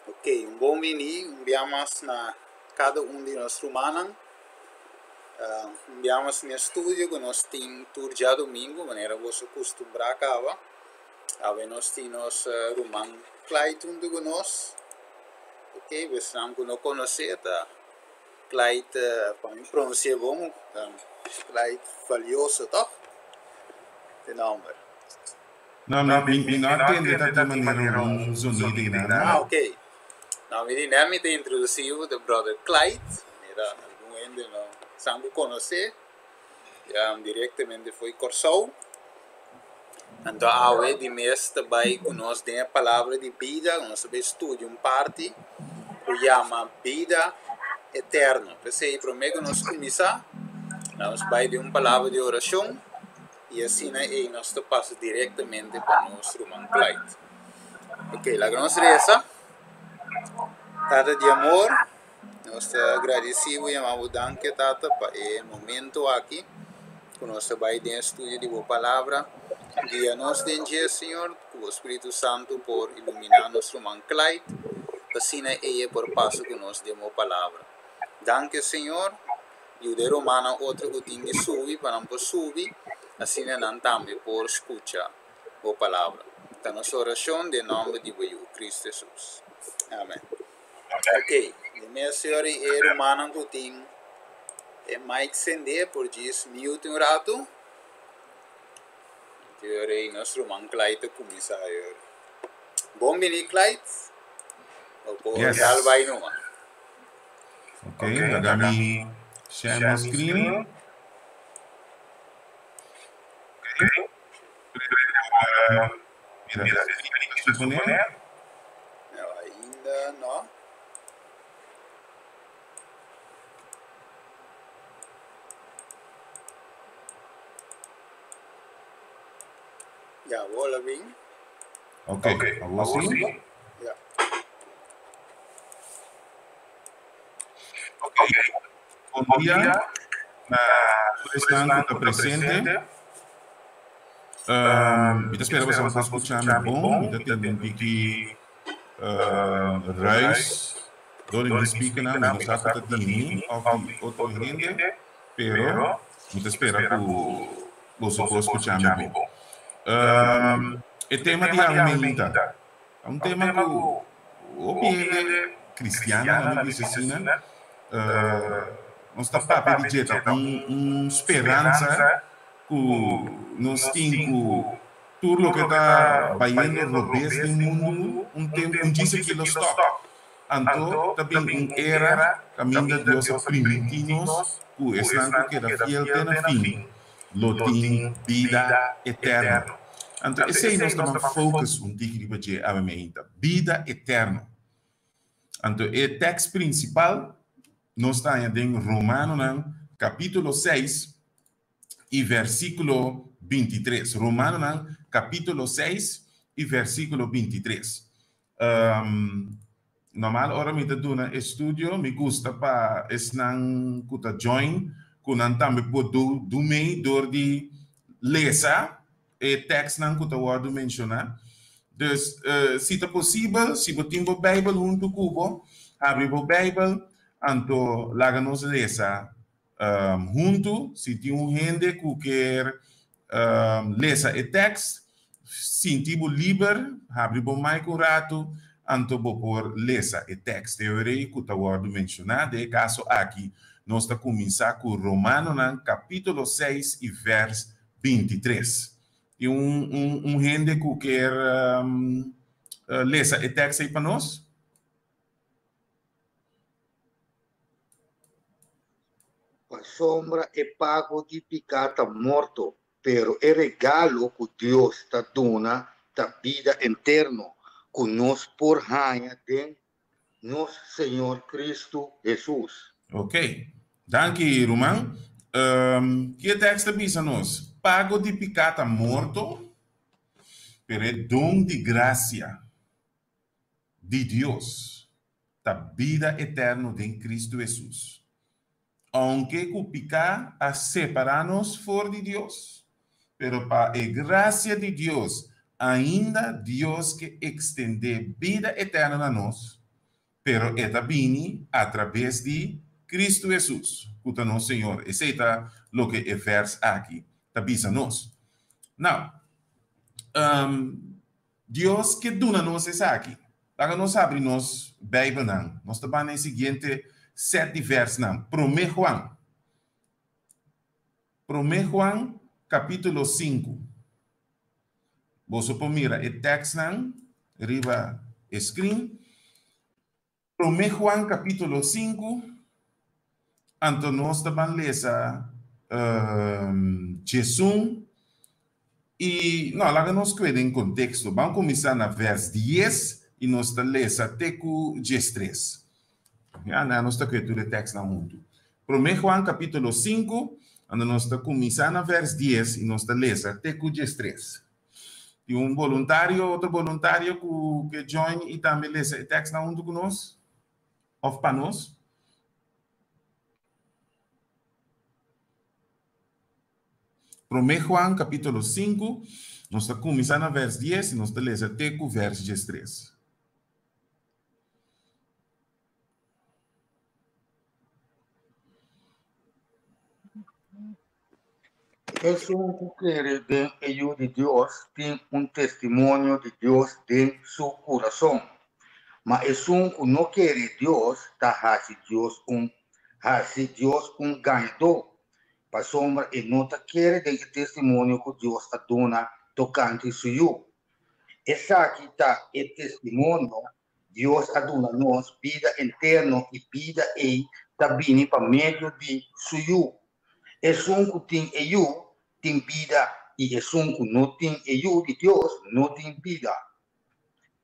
Ok, um bom mini, enviamos na cada de nós humanos. Enviamos no estúdio que nós temos tour já domingo, maneira você acostumbrar acaba. Aí nós temos Roman Clyde junto com nós. Ok, você não conhece, tá? Clyde, para mim pronunciar bom, Clyde valioso, tá? De nome. Não, me não atende de maneira um sonido e nada. Ok. Now, we didn't introduce you the brother Clyde. Era alguém de não sabe conhecer. Diretamente foi Corsou. Então, a de mês também conosco tem a palavra de vida. Nós estudo parte que chama vida eterna. Para isso, primeiro nós começar, nós vai de uma palavra de oração e assim nós passamos diretamente para o nosso irmão Clyde. Ok, a nossa reza. Tata de amor, nós agradecemos e amamos danke, Tata, para o momento aqui, que nós vai de estúdio de boa palavra. Guia-nos de dia, Senhor, com o Espírito Santo por iluminar nosso irmão Clyde, assim por passo que nós demos palavra. Danke, Senhor, e o de Romana outro que tem que subir, para não subir, assim não também por escutar a palavra. Então, nossa oração, de nome de Cristo Jesus. Amém. Ok, a minha senhora é Romana que tem Mike Sende por 10 minutos um rato. Eu rei nosso irmão Clyde começar. Bom dia, Clyde. Yes. Vai numa. Ok, agora share my screen. Mira, suponer. Ainda não. Já vou lá bem. Ok, agora sim. Ok, bom dia. Estão aqui presente. Eu espero que vocês possam escutar bom. Eu tenho um pique ruis. Door in speaker na, não está com o time, outro gente, pero eu espero que você possa escutar bom. O tema de aumenta. É um tema que o ele cristiana, não diz assim, né? Nós está para dizer esperança que nós temos tudo o que está baiano robês do mundo, tempo, diz que nós stop. Então, também era caminho de Deus a permitir-nos que estão que era fiel até no fim, lo tem vida eterna. Então, esse aí nós estamos focus tigre de avamenta, vida eterna. Então, o texto principal nós está em Romano, capítulo 6 e versículo 23. Romano, capítulo 6 e versículo 23. Normal, ora me do na estúdio, me gusta para esnan kuta join, kunan tambe po do mei door di lesa, e text nan kuta word mencionar. Dus, se é possível, se você tem a Bíblia junto com abre a Bíblia, então, láganos lesa junto, se tem gente que quer lesa o texto, sintivo livre, abre o mic um rato, então por lesa o texto. Eu irei que o word mencionado, de caso aqui, nós estamos começar com Romano, capítulo 6 e verso 23. E gente que quer lesa o texto aí para nós? A sombra é pago de picata morto, pero é regalo que Deus está dando da vida eterna, que nós por raia de nosso Senhor Cristo Jesus. Ok. Danke, Roman. Que texto diz a nós? Pago de picata morto, pero é dom de graça de Deus, da vida eterna em Cristo Jesus. Aunque o picar a separar-nos for de Deus, pero para a graça de Deus, ainda Deus que estender vida eterna a nós, pero esta vini a través de Cristo Jesús, que nosso Senhor. Esse é o que é verso aqui, está dizendo-nos. Now, Deus que dona-nos isso aqui. Agora nós abrimos a Bíblia, nós estamos no seguinte 7 versos. 1 Juan. 1 Juan, capítulo 5. Você pode mirar o texto, arriba o screen. 1 Juan, capítulo 5. Então nós estamos lendo Jesus. E não, lá nós queremos em contexto. Vamos começar na verso 10 e nós estamos lendo até o 13. Nós estamos lendo o texto junto. 1 Juan capítulo 5, onde nós estamos começando na verso 10 e nós estamos lendo até o 13. E outro voluntário que join e também lê o texto junto conosco? Ou para nós? Primeiro Juan, capítulo 5, nós estamos começando na verso 10 e nós estamos lendo até o verso 13. Es un que de ellos de Dios tiene un testimonio de Dios en su corazón. Mas es un que no quiere Dios, hace Dios un ganador. Para sombra y no te quiere de testimonio que Dios adona tocante suyo. Esa aquí está el testimonio. Dios adona nos vida eterno y vida también para medio de suyo. Es un que tiene ellos, tiene vida, y es un que no tiene ellos de Dios, no tiene vida.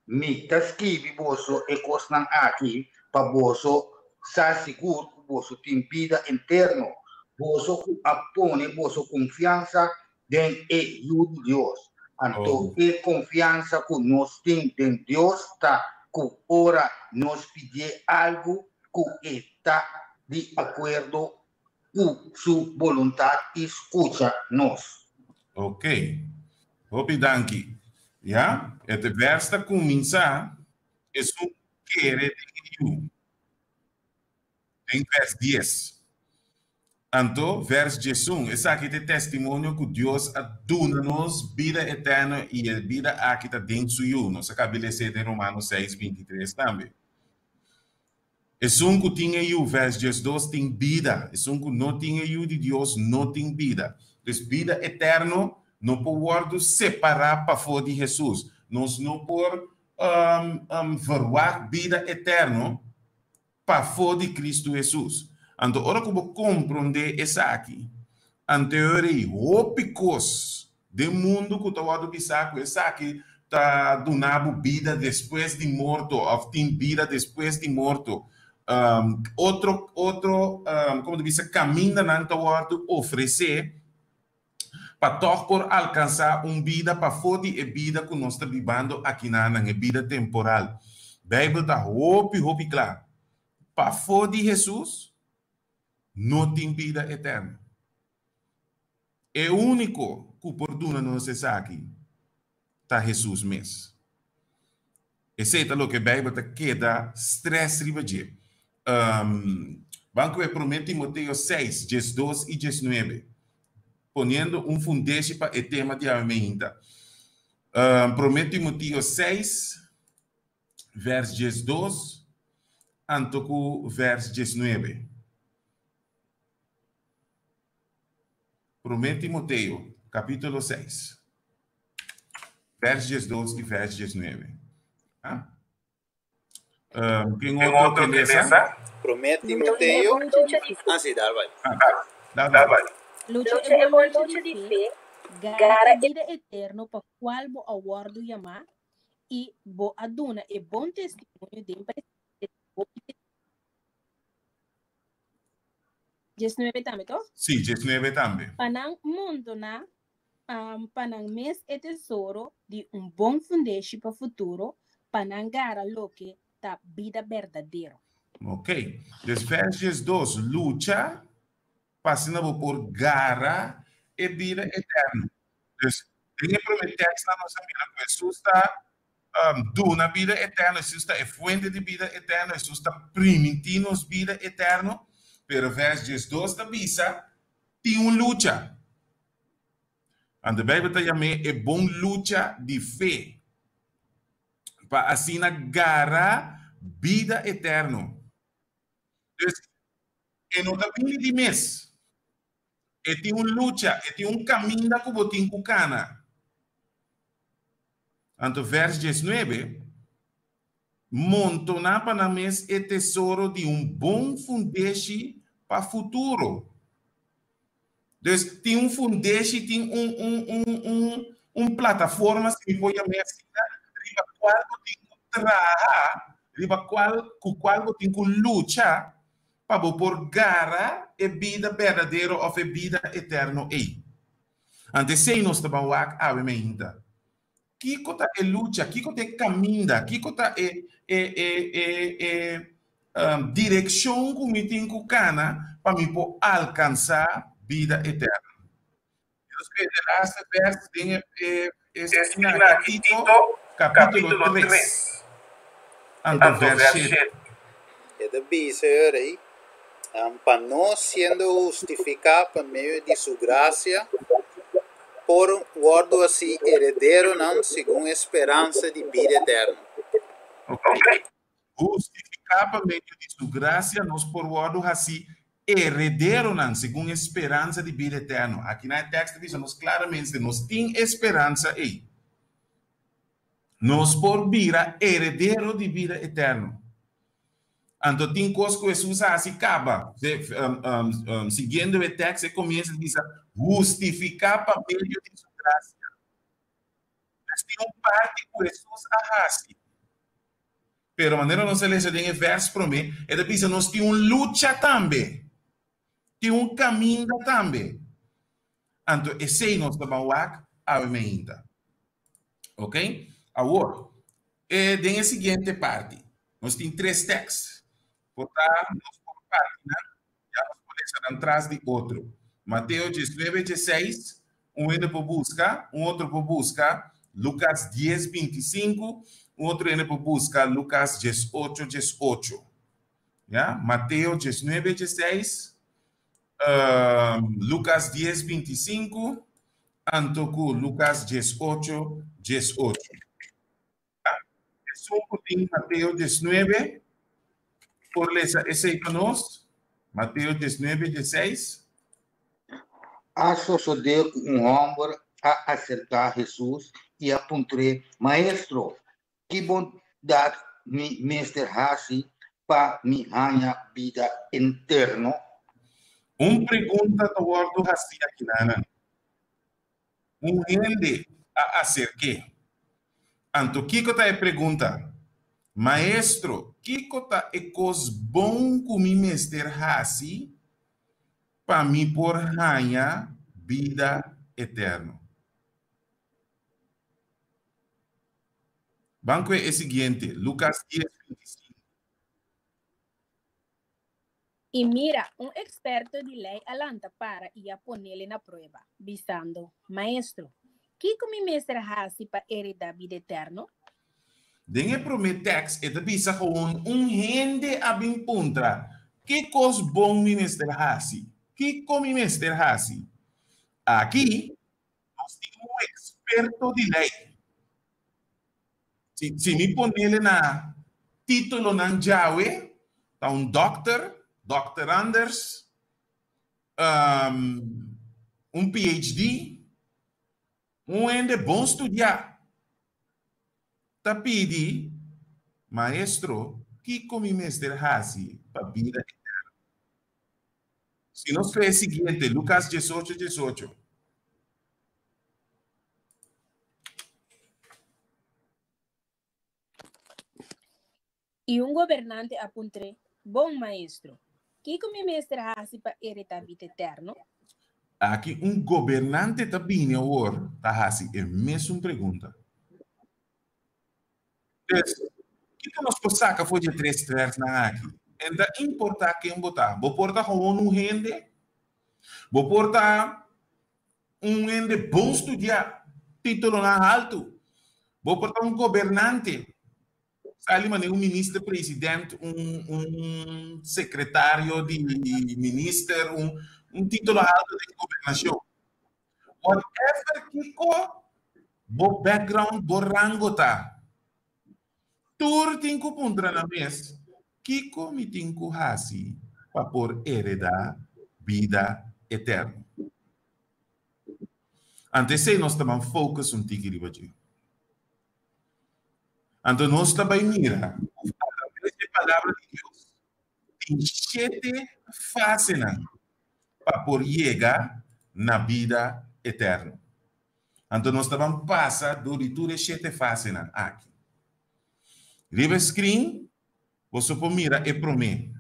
Mi tasquivi boso e cosnan aquí, para boso sa seguro que boso tiene vida eterno. Boso apone boso confianza en ellos de Dios. Entonces, confianza que nos tiene en Dios, está que ahora nos pide algo que está de acuerdo su voluntad escucha-nos. Ok. Hopi danki. Ja? Het verso comienza es un quiere de you. En verso 10. Então, verso 11, esse aqui é o testemunho que Deus dona-nos vida eterna e a vida aqui está dentro de nós. Nós acabamos de ler em Romanos 6, 23 também. É um que tinha eu, verso 12, tem vida. É um que não tinha eu de Deus, não tem vida. Então, vida eterna não podemos separar para fora de Jesus. Nós não podemos verwar vida eterna para fora de Cristo Jesus. Então, ora como compreender isso aqui, a teoria, ópicos do mundo que está do bisaco, isso aqui está donando vida depois de morto, ou tem vida depois de morto. Como diz, caminha na torto oferecer para por alcançar uma vida para fora de vida que nós estamos vivendo aqui na vida temporal. A Bíblia está hopi claro. Para fora de Jesus, não tem vida eterna. É o único que perdona-nos aqui, está Jesus mesmo. Esse é o que a Bíblia está queda stress ribadir. Vamos ver para Timoteo 6, 12 e 19. Ponendo fundamento para o tema de aumenta. Para Timoteo 6, verso 12, anto verso 19. Para Timoteo, capítulo 6, verso 12 e verso 19. Quem outro que lesa? Para Timoteo. Ah, sim, dá, vai. Lucha é muito lucha de fé, gara vida eterno para qual bo aguardo chamar e bo aduna e bom testemunho de empresa. 19 também, to? Sim, 19 também. Panang mundo na panang mes e tesouro de bom fundamento para o futuro, panang gara lo que tá vida verdadeira. Ok. Des versos 2, lucha, passando por gara e vida eterna. Então, tem que prometer que na nossa vida, Jesus está duna vida eterna, Jesus é fuente de vida eterna, Jesus está permitindo-nos vida eterna, pero verso 12 da bisa, tem uma luta. E a Bíblia está chamando é bom luta de fé, para assim agarrar vida eterna. Então, não está de mês. E tem uma luta, e tem um caminho que você tem que cana. Então, verso 19, montona para mês é tesouro de bom fundeixe para o futuro. Então, tem fundeixe, tem plataforma que pode ameaçar, riba qual você tem que trabalhar, riba qual você tem que lutar, para por gara e vida verdadeira ou a vida eterna. Antes se nós estamos a ver ainda. Que cota é luta, que cota é caminha, que cota é direção que me tem que cana para me por alcançar vida eterna. Deus que é last verse tem capítulo 3. Ante verso 7. É da bisa aí. Para nós sendo justificados por meio de sua graça, por guardo assim herdeiro não segundo esperança de vida eterna. Ok. Justificar por meio de sua graça, nós por guardo assim herdeiro não segundo esperança de vida eterna. Aqui na texto diz nós claramente nós tem esperança aí. Nós por vira herdeiro de vida eterna. Então, tem coisas que Jesus assim acaba. Seguindo o texto, ele começa a dizer, justificar para meio de sua graça. Mas tem parte que Jesus arrasa. Pero a maneira não se lê em verso para mim, ele diz, nós temos luta também. Tem caminho também. Então, esse nós estamos a ver ainda. Ok? Agora, tem a seguinte parte. Nós temos 3 textos. Botar por página, já nos podemos atrás de outro. Mateus 19, 16, indo para busca, outro para busca, Lucas 10, 25, outro indo para busca, Lucas 18, 18. Yeah? Mateus 19, 16, Lucas 10, 25, Antocu, Lucas 18, 18. Isso é Mateus 19, por ler esse aí para nós, Mateus 19, 16. Sucedeu homem a acercar Jesus e apontou, Maestro, que bondade me mestre hasi para me ganhar vida eterna? Pergunta do guardo hasi aqui, Nana. Gente a acercar. Anto, que está a pergunta? Maestro, que cota é cos bom que me mestre hasi para me por ganhar vida eterna? Banco é o seguinte, Lucas 10, 25. E mira, experto de lei alanta para e a ponerle na prueba, visando, Maestro, que me mestre hasi para heredar vida eterna? Dengue prometex, eta bisa gewoon gente abin puntra. Que cos bom minister hasi? Que com minister hasi? Aqui, nós temos experto de lei. Se me ponele na título ng Jawe, tá Dr. Anders, PhD, ende bom estudar. Tapidi, maestro, que come mestre hasi para vida eterna? Se nós fez o seguinte, Lucas 18, 18. E governante apontou, bom maestro, que me mestre hasi para heredar vida eterna? Aqui governante também agora tá hasi é mesmo pergunta. O que nós passamos foi de 3 versos na aqui? Então, importa quem botar. Vou portar com gente, vou portar gente bom estudar, título na alto, Vou botar um governante. Sabe, um ministro-presidente, secretário de ministro, título alto de governação. Whatever Kiko, bo background, bo rango tá. Tur tinku puntra na mes, Kiko mi tinku hasi, para por heredar vida eterna. Antes nós estamos focus tiki ribaji. Então nós também mira, a palavra de Deus, tem 7 fases para por chegar na vida eterna. Então nós também passa durante 7 fases aqui. Riba screen, você pode mirar e prometer.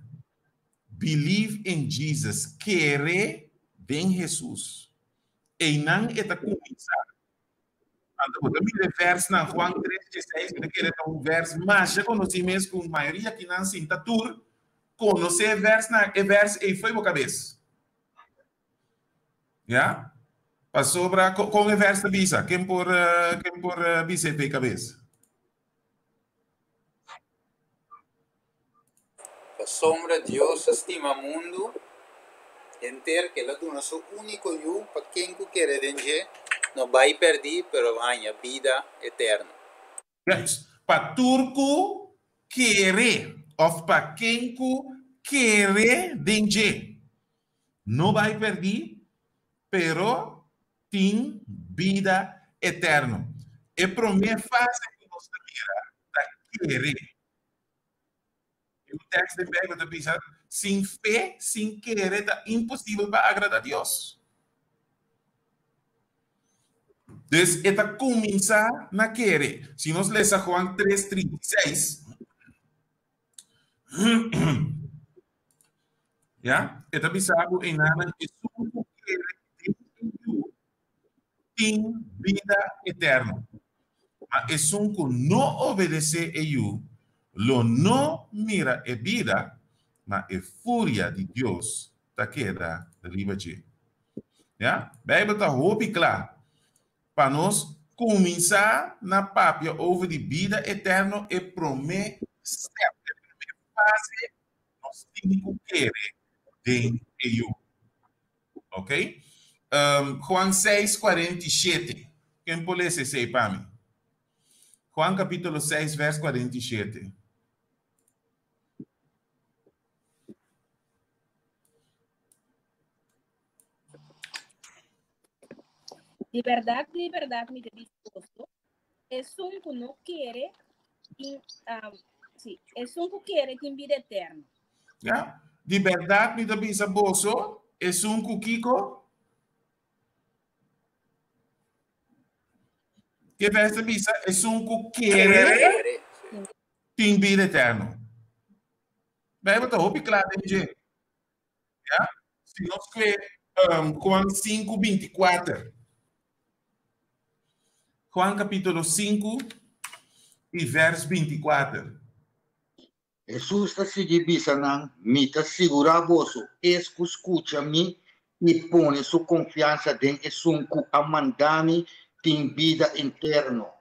Believe in Jesus, querer em Jesus. E não é começar. Então, eu verso na Juan 3:16, que é verso mais já conheci mesmo com a maioria que não sinta tur, conhecer verso e foi para cabeça. Já? Passou para com o verso da bisa, quem por bisa e cabeça. A sombra de Deus estima o mundo inteiro que ele dá seu único eu para quem quer dengue não vai perder, pero ganha vida eterna. Yes. Para turco querer, ou para quem querer dengue não vai perder, pero tem vida eterna. É a primeira fase que nós temos querer. O texto de Bíblia está dizendo, sem fé, sem querer, é impossível para agradar a Deus. Então, é começar na querer. Se nós lemos João 3:36, já? É dizendo em nada, Jesus tem vida eterna. Mas Jesus não obedece a ele. Lo no mira e vida, mas é fúria de Deus tá queda arriba de. Já? Bíblia tá roupa claro. Para nós começar na papia over de vida eterna e primeiro step, a primeira fase, nós temos que querer de eu. Ok? Juan 6:47. Quem pode ler esse para mim? Juan capítulo 6, verso 47. De verdade, me disposto. Es un que no quiere, sí, es un que quiere en vida eterna. Yeah. De verdade, me dá bolso. É Kiko. Que verso bisa? É que querer tem vida eterna. Bem, eu estou claro, gente. Yeah? Se nós vê Juan 5:24. Juan capítulo 5 e verso 24. Jesus está se divisando, me está segura vosso, escucha me e põe sua confiança em Jesus que a mandami tem vida eterna.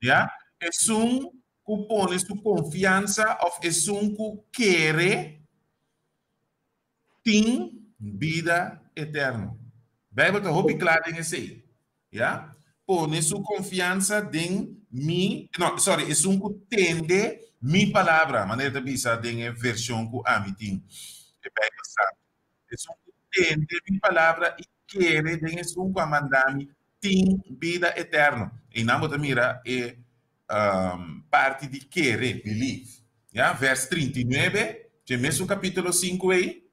Yeah? Jesus que põe sua confiança of Jesus que quer tem vida eterna. Bíblia está muito clara em isso aí. Yeah? Põe sua confiança em mim, não, sorry, é um que tende minha palavra, maneira de pensar em a versão que a mim tem. É Bíblia sabe. É um que tende minha palavra e quer, é um que a mandar-me tem vida eterna. E na outra mira é parte de querer, believe. Yeah? Verso 39, que é mesmo capítulo 5 aí.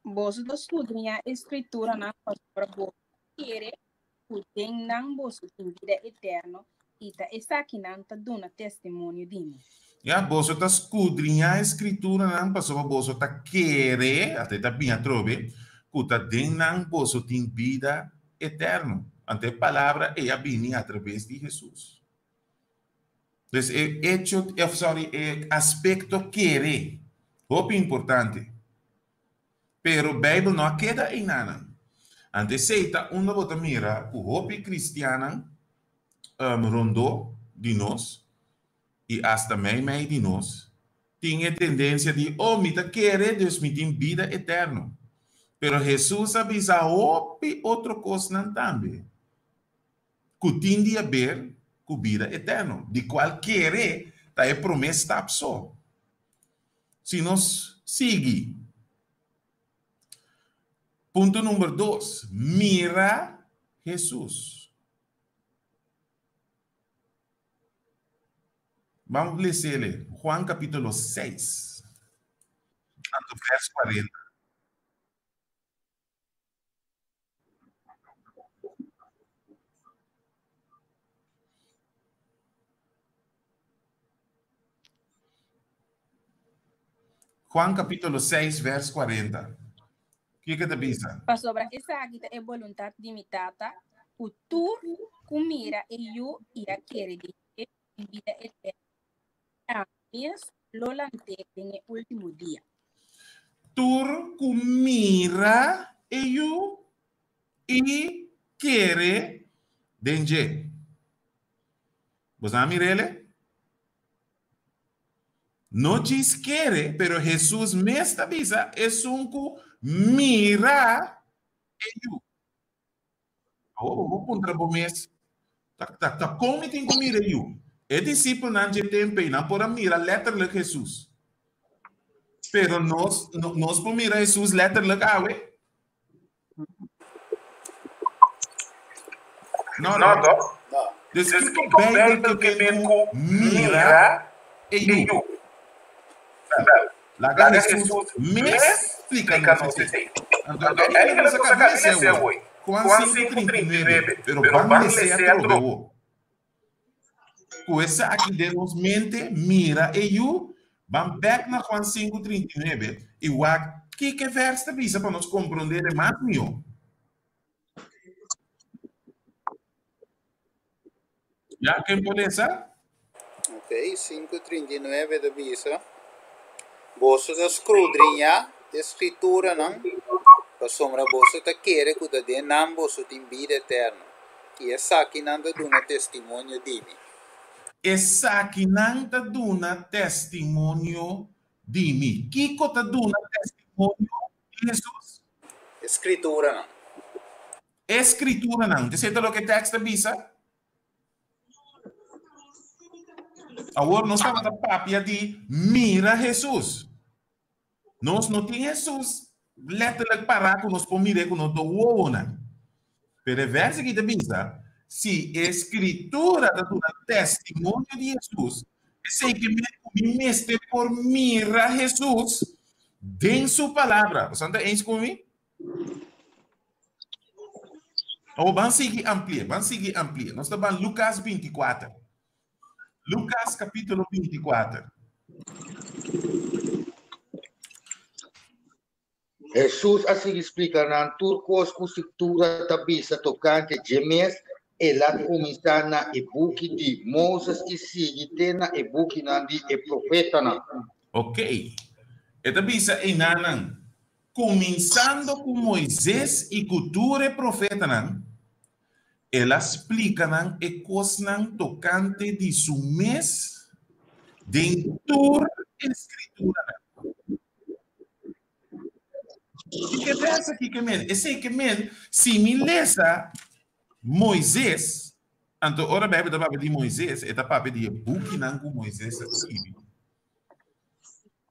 Vos escudrinha a escritura na palavra vos querer que tem não vos tem vida eterna e tá está aqui não tá dando testemunho de mim. Yeah, vos tá escudrinha a escritura não passou vos tá querer até tá bem trove que tá tem não vos tem vida eterna. Ante a palavra é a bem através de Jesus. Então, é aspecto querer. Hope importante. Pero a Bíblia não queda em nada. Antes seita, bota mira, o hope cristiana rondou de nós, e hasta mei de nós, tinha tendência de, mita querer Deus me tem vida eterna. Pero Jesus avisa outra coisa também. Que tem a ver com vida eterna. De qualquer tá é promessa da pessoa. Se nós seguir. Ponto número 2. Mira Jesus. Vamos ler Juan capítulo 6. Verso 40. Juan capítulo 6, verso 40. O que te pensa? Para sobre essa agita é vontade de mitata, o tu comira e eu ia querer de vida eterna. A minhas lolante em último dia. Tu comira e eu e querer dengue. Você não mira? Não diz querer, pero Jesus me avisa, é um que mira e eu. Contra o mês. Como tem que mirar eu? É discípulo não tem tempo, não pode mirar letterlijk Jesus. Pero nós podemos mirar Jesus letterlijk, Não. Dus que Bijbel que mira e eu. Lá Jesus me explica no sistema. Então, ele não sabe cabeça hoje. Com 5:39, pero vamos ler a trovo. Com essa aqui demos mente, mira e eu, vamos back na Juan 5:39 e o que verso visa para nós compreender mais melhor. Já quem pode ser? Ok, 5:39 da visa. Você da escrudrinha, a escritura não? Para sombra você tá querer que de não você tem vida eterna. E essa aqui não dá um testemunho de mim. Essa aqui não dá um testemunho de mim. Que está dando testemunho de Jesus? Escritura não. Escritura não. Você sabe o que o texto diz? Agora nós estamos na papia de mira Jesus. Nós não temos Jesus letterlijk parar que nós podemos mirar que nós não. Pero o verso que diz, se a escritura dá um testemunho de Jesus, sei que me mestre por mira Jesus, em sua palavra. Você está em comigo? Ou vamos seguir amplia. Nós estamos em Lucas 24. Lucas capítulo 24. Jesus assim explica na turcos com escritura tabisa tocante gemes e lá começar na e-book de Moses e sigue tena e-book na de e profeta na. Ok. Esta bisa em nanan. Começando com Moisés e cultura profeta nan. Ela explica nan e cosnan tocante de su mes dentro escritura nan. Que pensa aqui que men? Esse que men, se me lesa Moisés, então ora bebe da papo de Moisés, é da papo de book nan com Moisés escreve.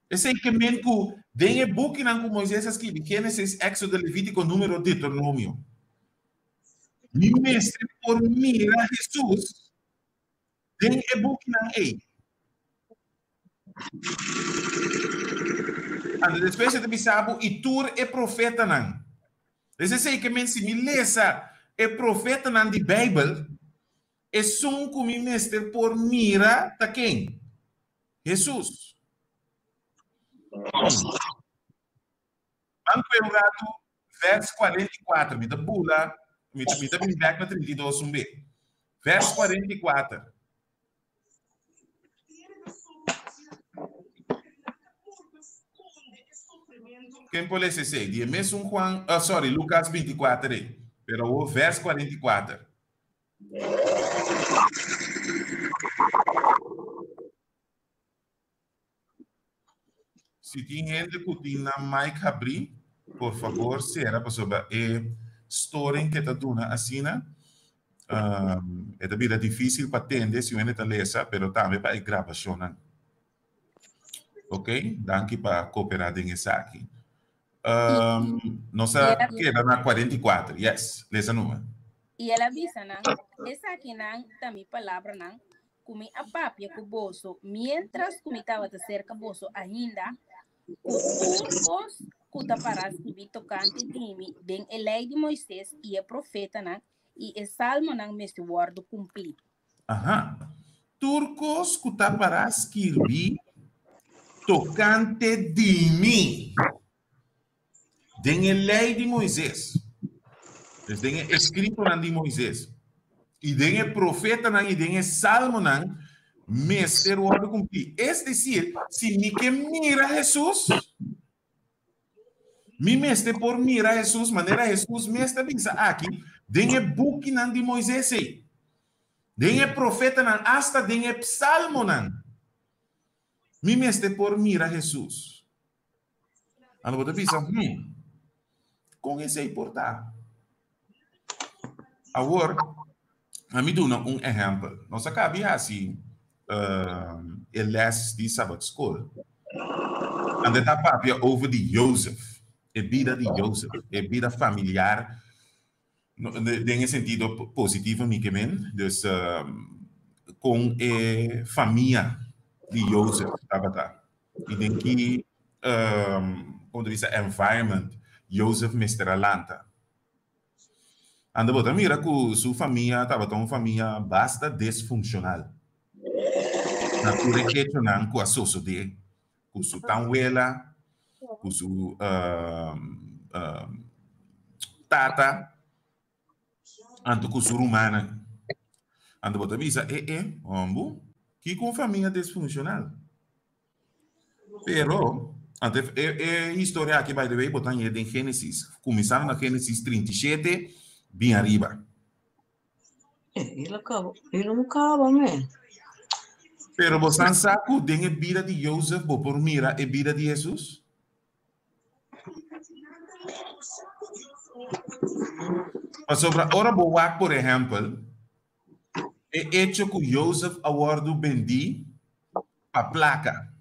Esse que men ku den book nan com Moisés escreve, Gênesis, Éxodo, Levítico, Número, Deuteronômio. Mi mestre por mira Jesus, den book nan ei. And depois de bisabo e tur é profeta nan. Esse sei que men se me lesa é profeta nan de Bíblia, é som com mi mestre por mira ta quem? Jesus. Banco Eurato, verso 44, me dá pula, me dá back na 32 B. Verso 44. Quem pode ser? Die mesmo Juan, sorry, Lucas 24, pero o verso 44. Se tem gente que tem na mic abrir, por favor, será para sobre story que está dando assim, né? É também difícil para entender se você está lendo, pero também para a gravação, né? Ok? Danke para cooperar nessa aqui. Nossa queda na 44, yes, lesa número. E ela avisa, não? Essa aqui não, também palavra não, como a papia com o bolso, mientras como estava de cerca bolso ainda, os turcos que tá para escrever tocante de bem a lei de Moisés e a profeta, não? E o salmo não me guardo cumprir. Aham. Turcos que tá para escrever tocante de mim. Tem a lei de Moisés. Tem escrito na de Moisés. E tem o profeta e tem o salmo não, mestre guardo cumprir. É decir, se me que mira Jesus, mi mestre por mira Jesus, maneira Jesus mestre pensa aqui, tem o book não de Moisés aí. Tem o profeta não, hasta tem o salmo não. Mi mestre por mira Jesus. Ano você pensa, com esse aí portar. Agora, a mim dou um exemplo. Nós acabamos assim, el les de Sabbath School. En dat heb je over die Jozef. A vida de Jozef. A vida familiar. Em sentido positivo, me quemen. Dus, com a família de Jozef. E denk que, como diz, environment, Jozef Mr. Atlanta. Anda botar mira que sua família estava uma família bastante disfuncional. Na cura que não com a soço de, com sua tanhuela, com sua tata, ando com sua rumana. Anda botar visa ombo, que com família disfuncional. Pero ante história aqui by the way botar em Gênesis, começaram na Gênesis 37 bem arriba. Ele não acaba, né? Pero você sabe que tem a vida de Joseph por mira a vida de Jesus? Mas sobre ora boa, por exemplo, é hecho que Joseph aguardo vendi a placa.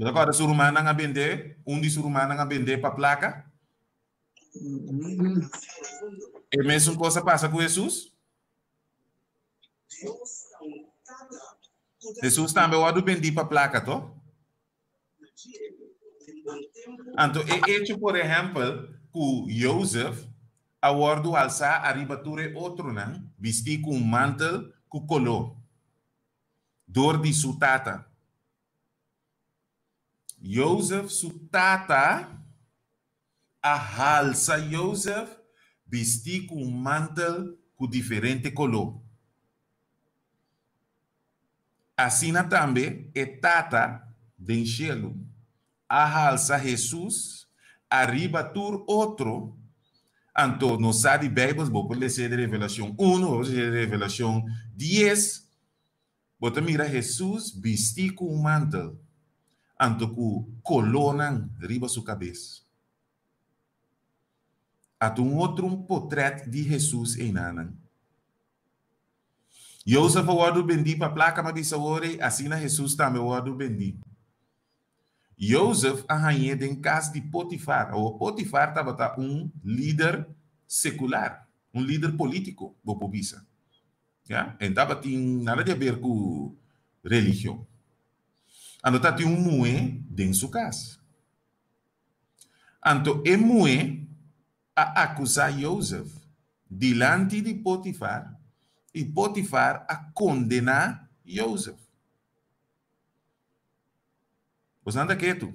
Agora, se o romano não vender, de su romano não vender para a placa? É a mesma coisa passa com Jesus? Jesus também pode vender para a placa, tó? Então, é hecho, por exemplo, que Joseph aguardo alçar a ribatura outro, não? Vestir com um mantel com color. Dor de sua tata. Joseph, sua tata, a alça Joseph, vestir com um mantel com diferente color. Assim também é tata de cielo. A alça Jesus, arriba tur outro. Então, não sabe Bíblia, vou poder ser de Revelação 1, vou ser de Revelação 10. Vou mira Jesus vestir com um mantel. Então, com colona arriba sua cabeça. Há outro portrait de Jesus em Nanan. Joseph aguardo bendi para a placa, mas disse assim Jesus também aguardo bendi. Joseph arranhou em casa de Potifar. O Potifar estava líder secular, líder político, vou bisa. Ja? Então, tinha nada a ver com religião. Então, tinha mulher dentro de sua casa. Então, a mulher a acusar Joseph diante de Potifar e Potifar a condenar Joseph. Você anda quieto?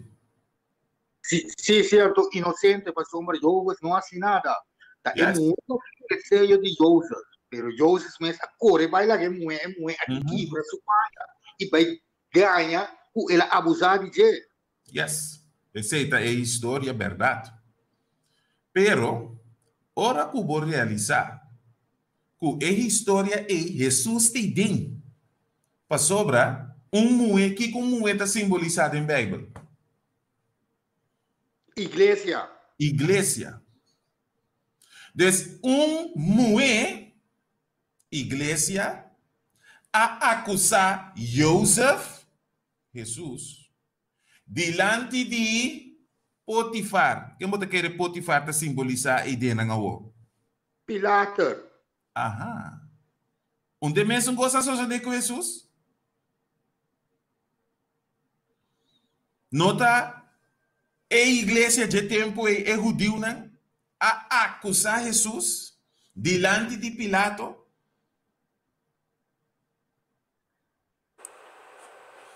Sí, cierto, inocente, pastor, hombre, Joseph no hace nada. Está en mundo que sello de Joseph, pero Joseph me corre, baila que mueve, aquí, para su mãe, e vai ganhar, ela abusar de ele. Yes, essa é a história, verdade. Pero, ora que vou realizar, que a história é Jesus te tem para sobra moe que moe está simbolizado em Bíblia. Iglesia. Igreja. Então, moe, igreja, a acusar Joseph, Jesus, diante de Potifar. Quem você quer Potifar para simbolizar a ideia na rua? Pilato. Aham. Onde mesmo gosta de com Jesus? Nota, a igreja de tempo é judeu, né? A acusar Jesus diante de Pilato.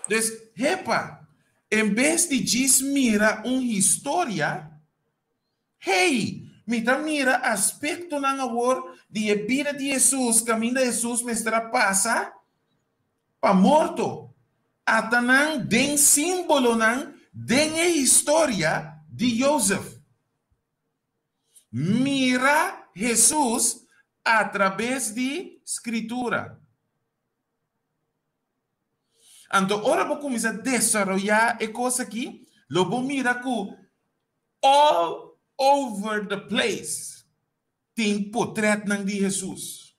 Então, repa, em vez de mira uma história, hey, mira aspecto na agora de vida de Jesus, caminho de Jesus, mestra passa para morto. Atanang den símbolo nan den a história de Joseph. Mira Jesus através de escritura. Então, ora vou começar a desenvolver a coisa aqui, lo vou mirar que all over the place tem portrait de Jesus.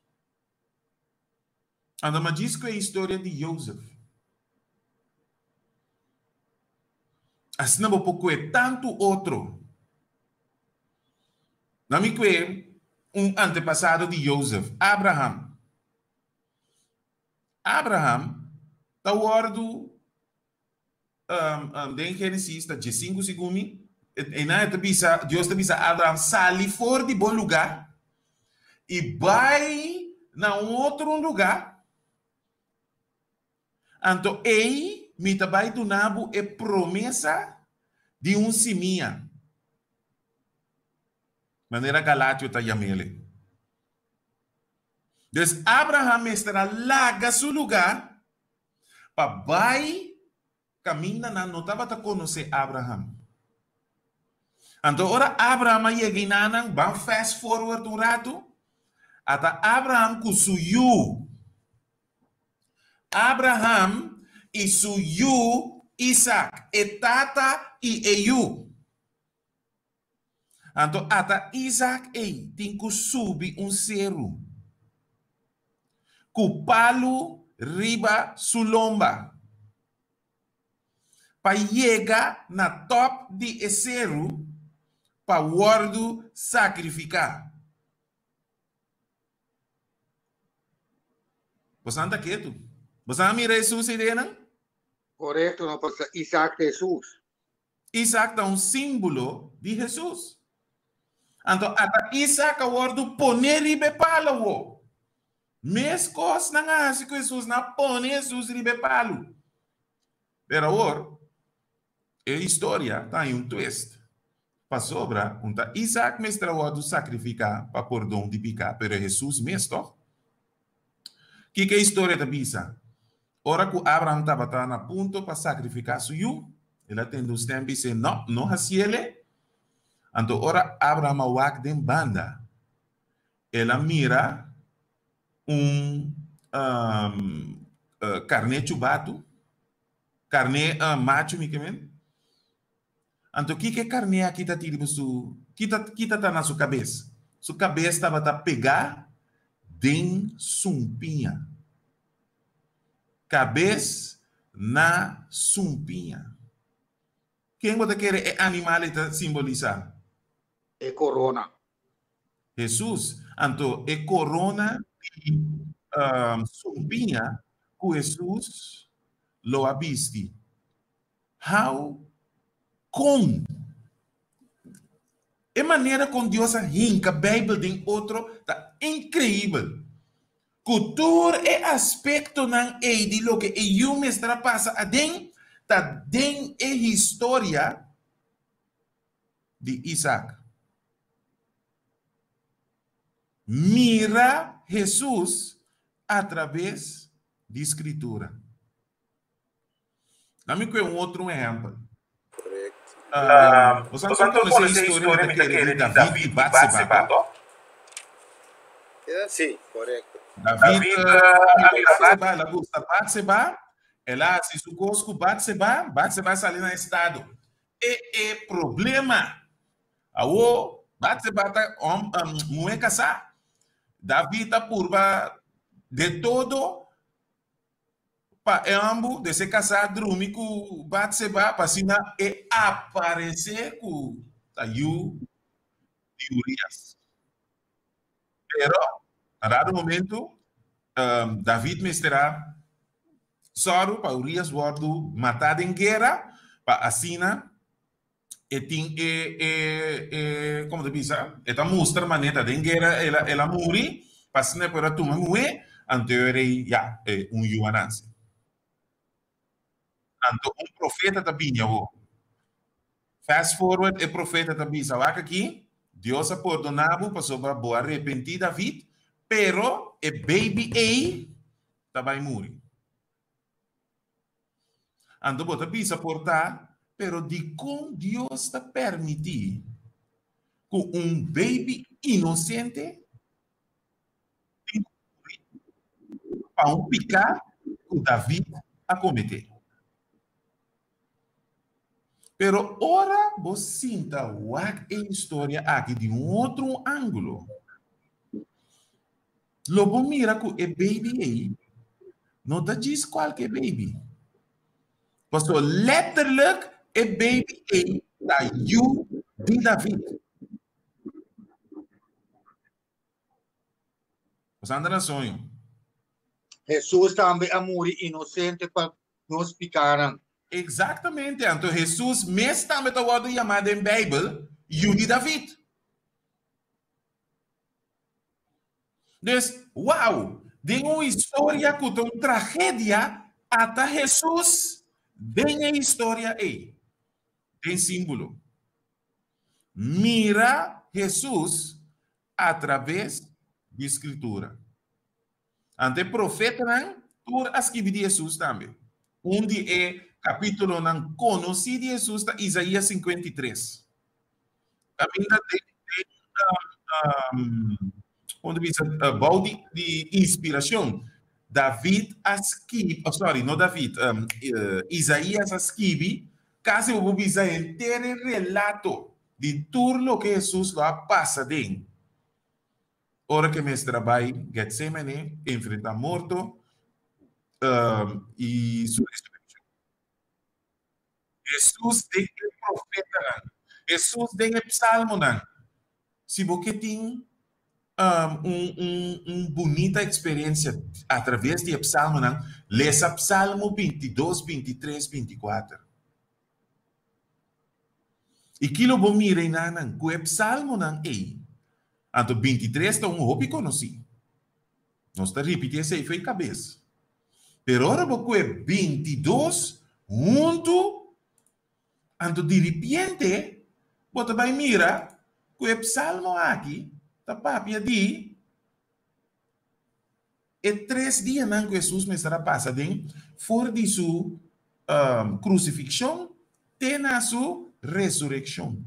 Então, mas diz que é a história de Joseph. Assim não vou tanto outro. Não me antepassado de Joseph, Abraham. Abraham está ordo em Gênesis, está de 5 segundos. E na Deus te avisa Abraham sali fora de bom lugar e vai na outro lugar. Então, ele me vai do nabo é promessa de seminha. Maneira Galatio está chamando. Então, Abraham estará larga seu lugar para vai caminha na não estava a conhecer Abraham. Então, ora Abraham chega na vamos fast forward um rato, até Abraham com suyu. Abraham e suyu Isaac, e tata e Eiu. Então, até Isaac tem que subir cerro. Com palo riba sulomba. Para chegar na top de cerro, para o ordo sacrificar. Você anda quieto? Você não mira Jesus ideia, não? Correto, não passa Isaac de Jesus. Isaac é símbolo de Jesus. Então, até Isaac o ordo poner ribe palo. Mes cos não hace que Jesus não pone Jesus ribe palo. Pero agora, a história tem twist. Para sobra, Isaac mestra o ordo sacrificar para perdão de pecado, pero Jesus mesmo. Que a história da bisa? Ora que Abraham estava na ponto para sacrificar seu, ele tem os tempos e disse, não haciele. Então, ora Abraham wak den banda. Ela mira carne chubado, carne macho, me quemen. Então, que carne aqui está tirando su, kita tá na sua cabeça. Sua cabeça estava a pegar den sumpinha. Cabeça na sumpinha. Quem você quer é animal para simbolizar? É corona. Jesus. Então, é corona e sumpinha que Jesus lo abisti. How? Com? É maneira com Deus rinca, a Bíblia tem outro, tá incrível. Cultura é aspecto não é de lo que eu mestra passa a den, tá den é história de Isaac. Mira Jesus através de escritura. Dá-me outro exemplo. Você não conhece a história de David e Batseba? Sim, correto. David, ela gosta de Batseba, ela se sugou com Batseba, Batseba sai no estado. E problema, o Batseba está muito casado. David está curva de todo para ambos de se casar dormir com Batseba para assim e aparecer com Tayu e Urias. Pero a dado momento David me estará só para Urias guardo matar em guerra para assim como te diz, esta mostra maneta de guerra ela morre para assim para tu morrer anterior já yuananse. Então, profeta também, fast forward, o profeta também, sabe aqui, Deus ha perdonado para sobre boa arrepentir David, pero o baby também morre. Então, você precisa portar, pero de como Deus te permitir que baby inocente para pecado que David a cometer. Pero ora você sinta a história aqui de outro ângulo. Logo mira que o baby aí não te diz qualquer baby. Porque letterlijk o baby aí da you de David. Você anda no sonho. Jesus também é morrer inocente para nos picaram. Exatamente. Então, Jesus, mesmo também está chamado em Bíblia, you de David. Então, uau! Tem uma história com uma tragédia até Jesus. Tem a história aí. Tem símbolo. Mira Jesus através da Escritura. Ante profeta, tu as que de Jesus também. Onde capítulo não conheci de Jesus, Isaías 53. Ainda onde diz balde de inspiração. David escreve, não David, Isaías escreve, quase o bisa inteiro relato de tudo o que Jesus lá passa dentro. Ora que me trabalho, Getsemane, enfrentar morto e sua ressurreição. Jesus tem profeta, Jesus tem psalmo. Se você tem bonita experiência através de psalmo, leia psalmo 22, 23, 24. E aquilo bom mira nan com o psalmo Anto 23 está hobby conheci. Não está repetindo esse foi cabeça. Pero ora com 22 junto anto de repente bota vai mira com o psalmo aqui tá papia de e 3 dias não que Jesus me estará passando fora de sua crucifixão tem a sua ressurreição.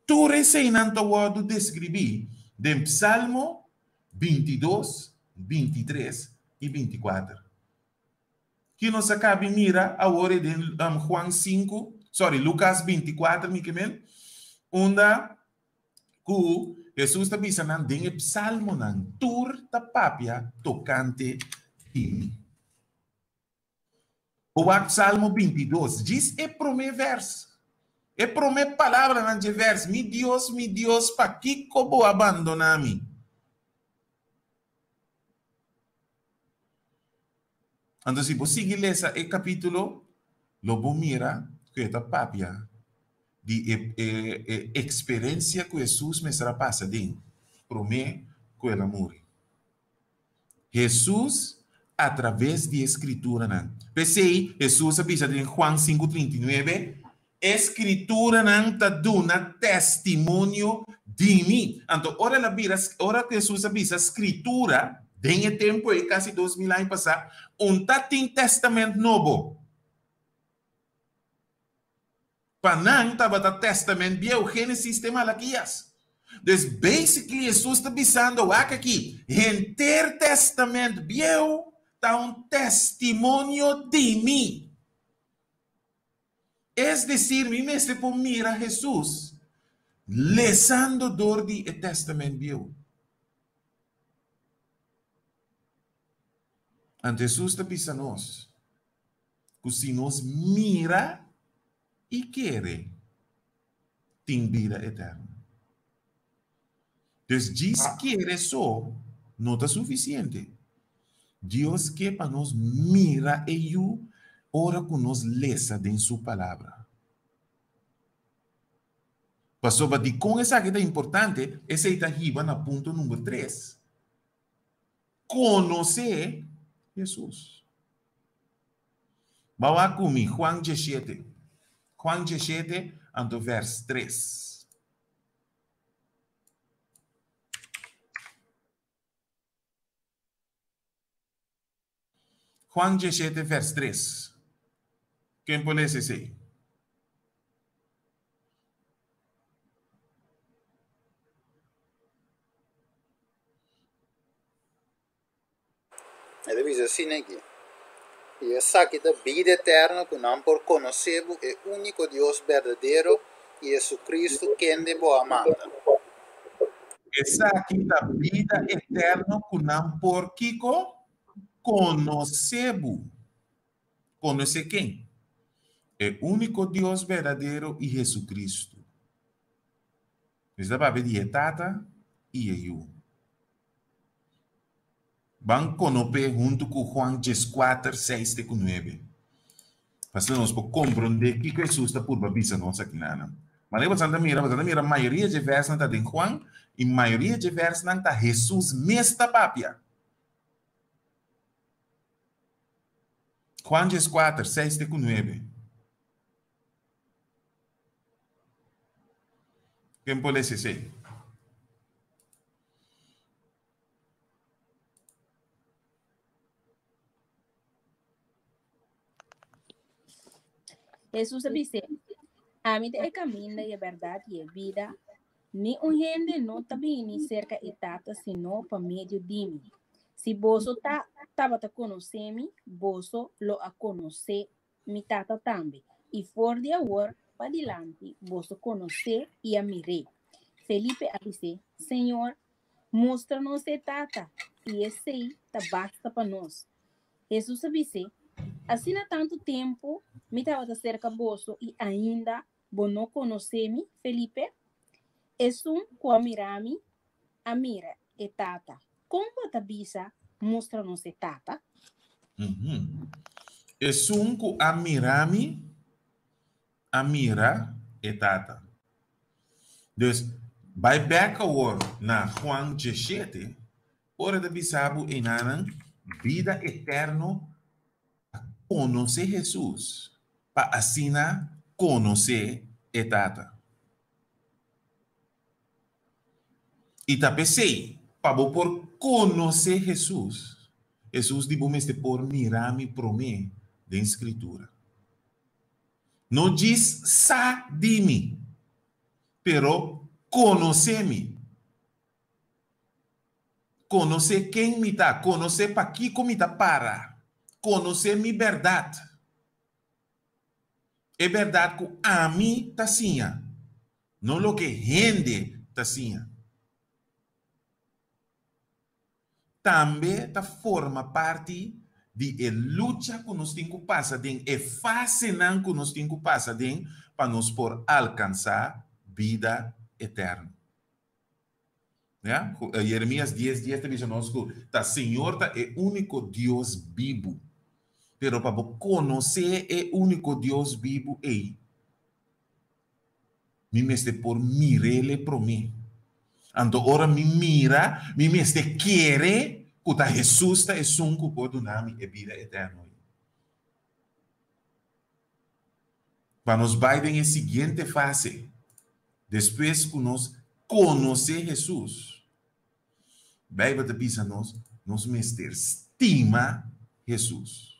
Tu recém-nanta o descrevi de Psalmo 22, 23 e 24. Que nos acaba mira a hora de Lucas 24, onde Jesus está dizendo que o Psalmo tur ta papia tocante de o Psalmo 22 diz e primeiro verso. E primeira palavra nesse verso, mi Deus, para que como abandonar-me? Então, se você ler esse capítulo, logo mira que é a papia de experiência que Jesus me será passando, promete que ela morre. Jesus, através de Escritura, pensei, Jesus avisa em Juan 5:39, Escritura não te dá testemunho de mim. Então, ora que Jesus avisa Escritura, tem tempo aí, quase 2000 anos passar, tem testamento novo. Panang tabata testament bieu, Génesis de Malaquias. Dus basically, Jesus está pisando aqui. Enter testamento bieu, tá testemunho de mim. Es decir, mi mestre por mira Jesus, lesando dor de testamento bieu. Ante Jesus está pisando que se nos mira e quer, tem vida eterna. Então, diz querer só não está suficiente. Deus quer para nos mira e eu, ora que nos lesa em sua palavra. Pastor, mas com essa que é importante, essa está arriba na ponto número 3. Conhecer Jesus. Vamos comigo, Juan 17. Juan 17, ando verso 3. Juan 17, verso 3. Quem pode dizer? Ele diz assim aqui. E essa que da vida eterna que não por conhecer o único Deus verdadeiro e Jesucristo quem debo amar. Essa aqui da vida eterna que não por Kiko conhecemos. Conhecer quem? O único Deus verdadeiro e Jesucristo. Isso vai ver tata e eu. Vamos conhecer junto com Juan 4, 6 e 9. Para nós compreender que Jesus está por babisa nós aqui na. Mas você mira, a maioria de versos não está em Juan e a maioria de versos não está Jesus mesmo papia. Juan 4, 6 e 9. Quem pode dizer? Jesus disse, a mim é caminho e a verdade e a vida. Ni um gente não está bem cerca e tata, senão para meio de mim. Se você estava a conhecer-me, você lo a conhecer me tata também. E for de agora para adiante, você conhecer e a mirei. Felipe disse, Senhor, mostra-nos a tata, e esse aí basta para nós. Jesus disse, assim há tanto tempo, me estava cerca de você e ainda você não conhece-me, Felipe? É um que a mira e tata. Como a bisa mostra-nos a tata? É um que a mira e tata. Dus, vai back agora na Juan 17, hora de bisabo e nanan, vida eterna, conhecer Jesus, para assim conhecer e tata. E também sei, para por conhecer Jesus, Jesus diz por mirar-me para mim da Escritura. Não diz sa de mim, pero conhecer-me. Conhecer quem me está, conhecer para que me está para, conhecer minha verdade. É verdade que a mim está assim, não o que gente está assim. Também está forma parte de luta que nós temos que passar, de fase que nós temos que passar para nós por alcançar vida eterna. Yeah? Jeremias 10, 10 te diz nós que o Senhor é o único Deus vivo. Pero para conhecer o único Deus vivo me mestre por mirele para mim. Então, ora me mira, me mestre quer que Jesus é um que pode dar a vida eterna. Para nós vai em seguinte fase, depois que nós conhecer Jesus, vai para pensar nós mestre estima Jesus.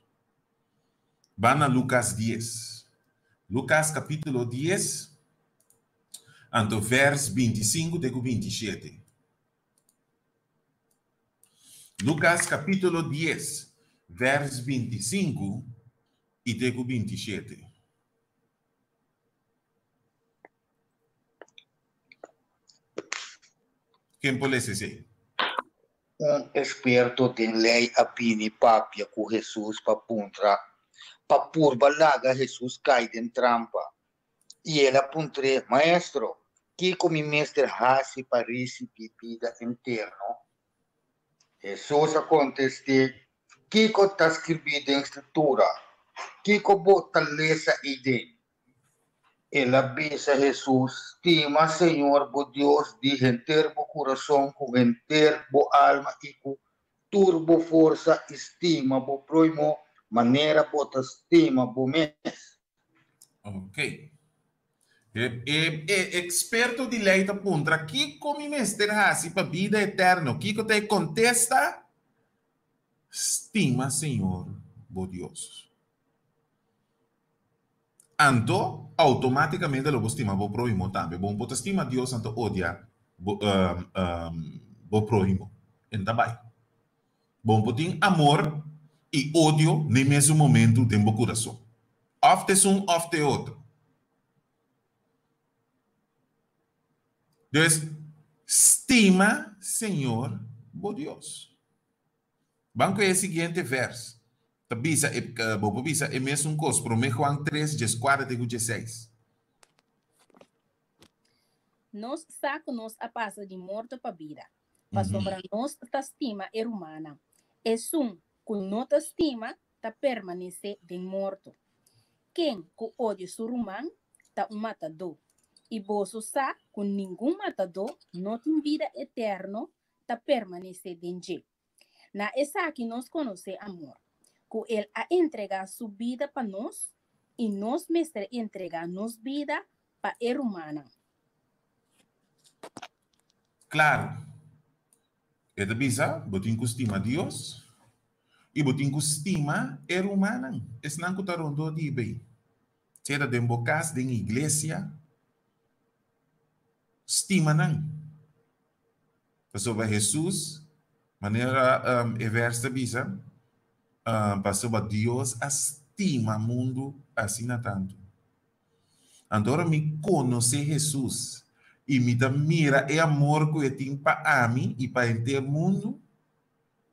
Vai na Lucas 10. Lucas capítulo 10, anto vers 25 até 27. Lucas capítulo 10, vers 25 e até 27. Quem pode ser? Experto de lei apini papia com Jesus para puntra, para purba laga Jesus cai em trampa. E ele apuntre, maestro, que como mestre hasi para receber vida interno? Jesus conteste, que está escrito em escritura, que bota lesa ideia. Ela avisa Jesus, estima Senhor, bo Deus, de enter bo coração, com enter bo alma e com turbo força, estima bo proimo, maneira bota estima bo mes. Ok. Experto de lei da puntra, que come mestre hasi para vida eterna, que te contesta, estima Senhor, bo Deus. Anto, automaticamente lo estima bo proimo también. Bom pot estima Deus, anto odia bo proimo. Enta vai. Bom potin amor e ódio no mesmo momento dentro do coração. Of de um, of de outro. Então, estima, Senhor, bo Deus. Banco é o seguinte verso. Tabisa, é mesmo coisa. Para Juan 3, 4 e 16. Nos saca nos a passa de morto para vida. Para sobra nos ta estima é humana. É com nota estima ta permanece de morto. Quem com ódio sur humano ta matador. E bolso sa com nenhum matador não tem vida eterna ta permanece de je. Na essa que nós conhece amor. Com ele a entregar sua vida para nós e nós mestre entregar nos vida para a humana. Claro. É da bisa, botin estima Deus e botin estima er humana. Es não que rondo de bem. Será de bocas de igreja, estima não. Sobre Jesus, maneira é versa bisa, sobre Deus estima mundo assim na tanto. Agora me conhece Jesus e me dá mira é amor que eu tenho para mim e para o mundo,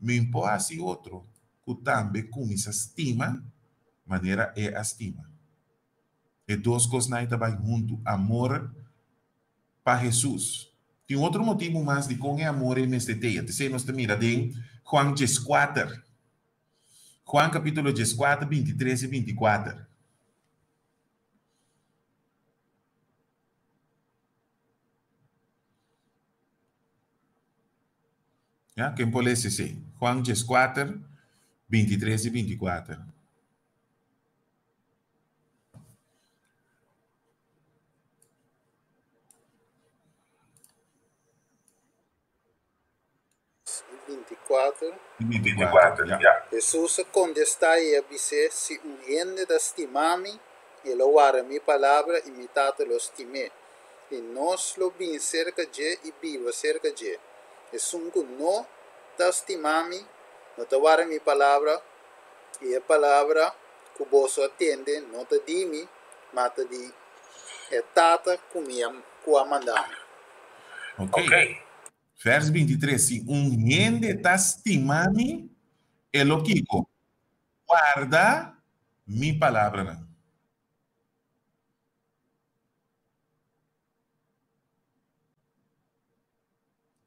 me impõe assim outro, que também com essa estima, maneira é a estima. E duas coisas não estão junto, amor para Jesus. Tem outro motivo mais de como é amor neste dia. Te sei, nós mira em Juan 4. Juan capítulo 4, 23 e 24. ¿Ya? Quem pode ser? Juan 4, 23 e 24. e 24, já. Jesus contesta e disse, se gente da estimami, ele guarda minha palavra e me tata lo estimé. E nós lo bin cerca de e vivo cerca de. E sunco no da estimami, não te guarda minha palavra, e a palavra que vos atende, não te dimi, mas te di, é tata com a mandame. Ok. Verso 23, se gente está estimando, é o que guarda minha palavra. Não.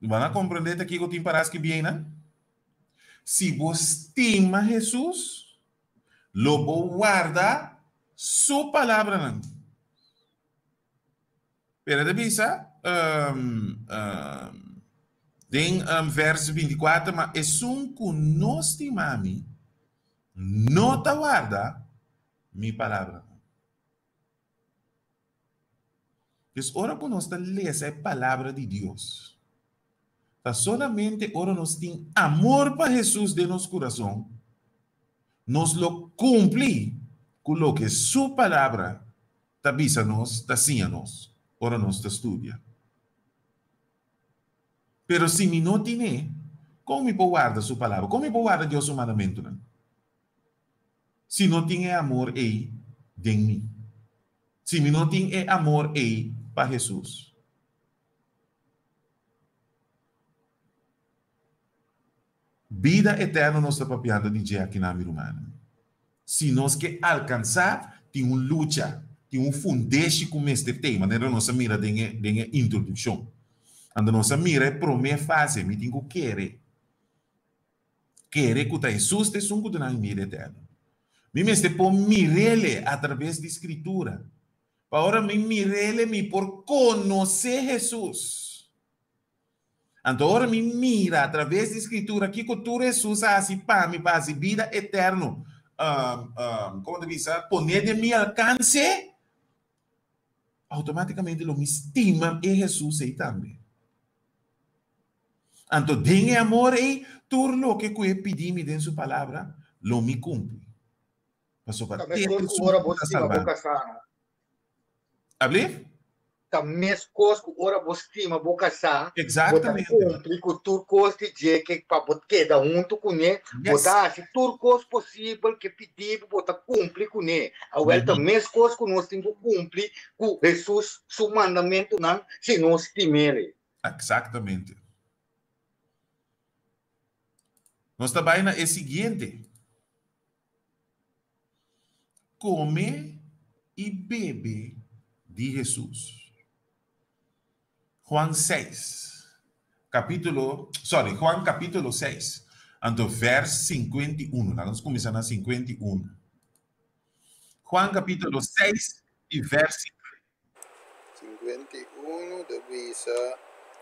Van compreender aqui que eu tenho para que bem, né? Se você estima Jesus, lobo guarda sua palavra. Não. Pero de visa, tem verso 24, mas é que não estimamos, não te guarda minha palavra. Então, ora que nós lemos a palavra de Deus, solamente ora nós temos amor para Jesus de nosso coração, nós lo cumprimos com o que sua palavra avisa-nos, ensina-nos, ora nos estudia. Pero se me não tiver, como me pode guardar sua palavra? Como me pode guardar Deus o mandamento? Não? Se não tem amor aí de mim. Se me não tem amor aí para Jesus. Vida eterna nós está papiando de dia aqui na vida humana. Se nós quer alcançar, tem uma luta, tem um fundeste com este tema. Não nossa mira de introdução. Quando nossa mira é primeira fase, me tem que querer. Querer que Jesus te sunco de na vida eterna. Me mestre por mirele através da escritura. Para me mirele me por conhecer Jesus. Então, agora me mira através da escritura que tu Jesus assim para me base vida eterna. Como te diz? Poner de meu alcance. Automaticamente lo me estima em Jesus aí também. Então, tem amor aí, tudo o que eu pedi me dentro sua palavra, lo me cumpre. Passou para ter ora você estima boca sana. Habli? Também coisas que ora você estima boca sana. Exatamente. Cumpre com tudo coisa de que para botar junto com ele, botar se tudo coisa possível que pedir, botar cumpre com ele. Agora também as coisas que nós temos que cumprir com Jesus, seu mandamento não, se nós estimar. Exatamente. Nossa vaina é seguinte. Come e bebe de Jesus. Juan capítulo 6, então verso 51. Vamos começar na 51. Juan capítulo 6 e verso 51 dice,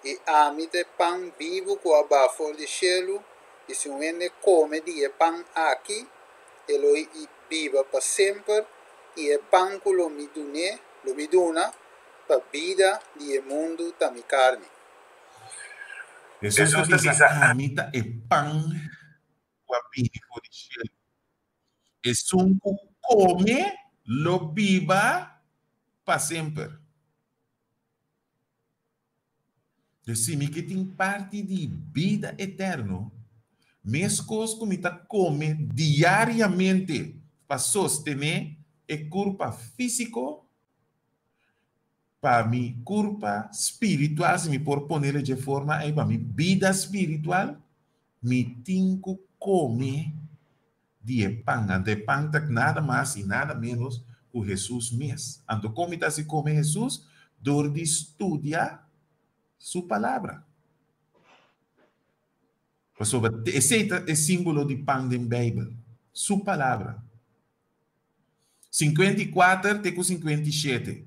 e amite pan vivo que abaixo do cielo, e se vende come di pan aqui, e lo viva para sempre, e pan que lo mi dona, para vida di mundo da mi carne. Jesus diz, amita e pan que abaixo do cielo. E sunco come, lo viva para sempre. Decime que tem parte de vida eterna. Mesmo coisas que me come diariamente para sostener o corpo físico, para mi corpo espiritual, se me por poner de forma aí para mi vida espiritual, me tenho que comer de pão. De pão nada mais e nada menos que Jesus mesmo. Então, como está se come Jesus? Dor de estudar sua palavra. Esse é símbolo de pão da Bíblia. Sua palavra. 54 até com 57.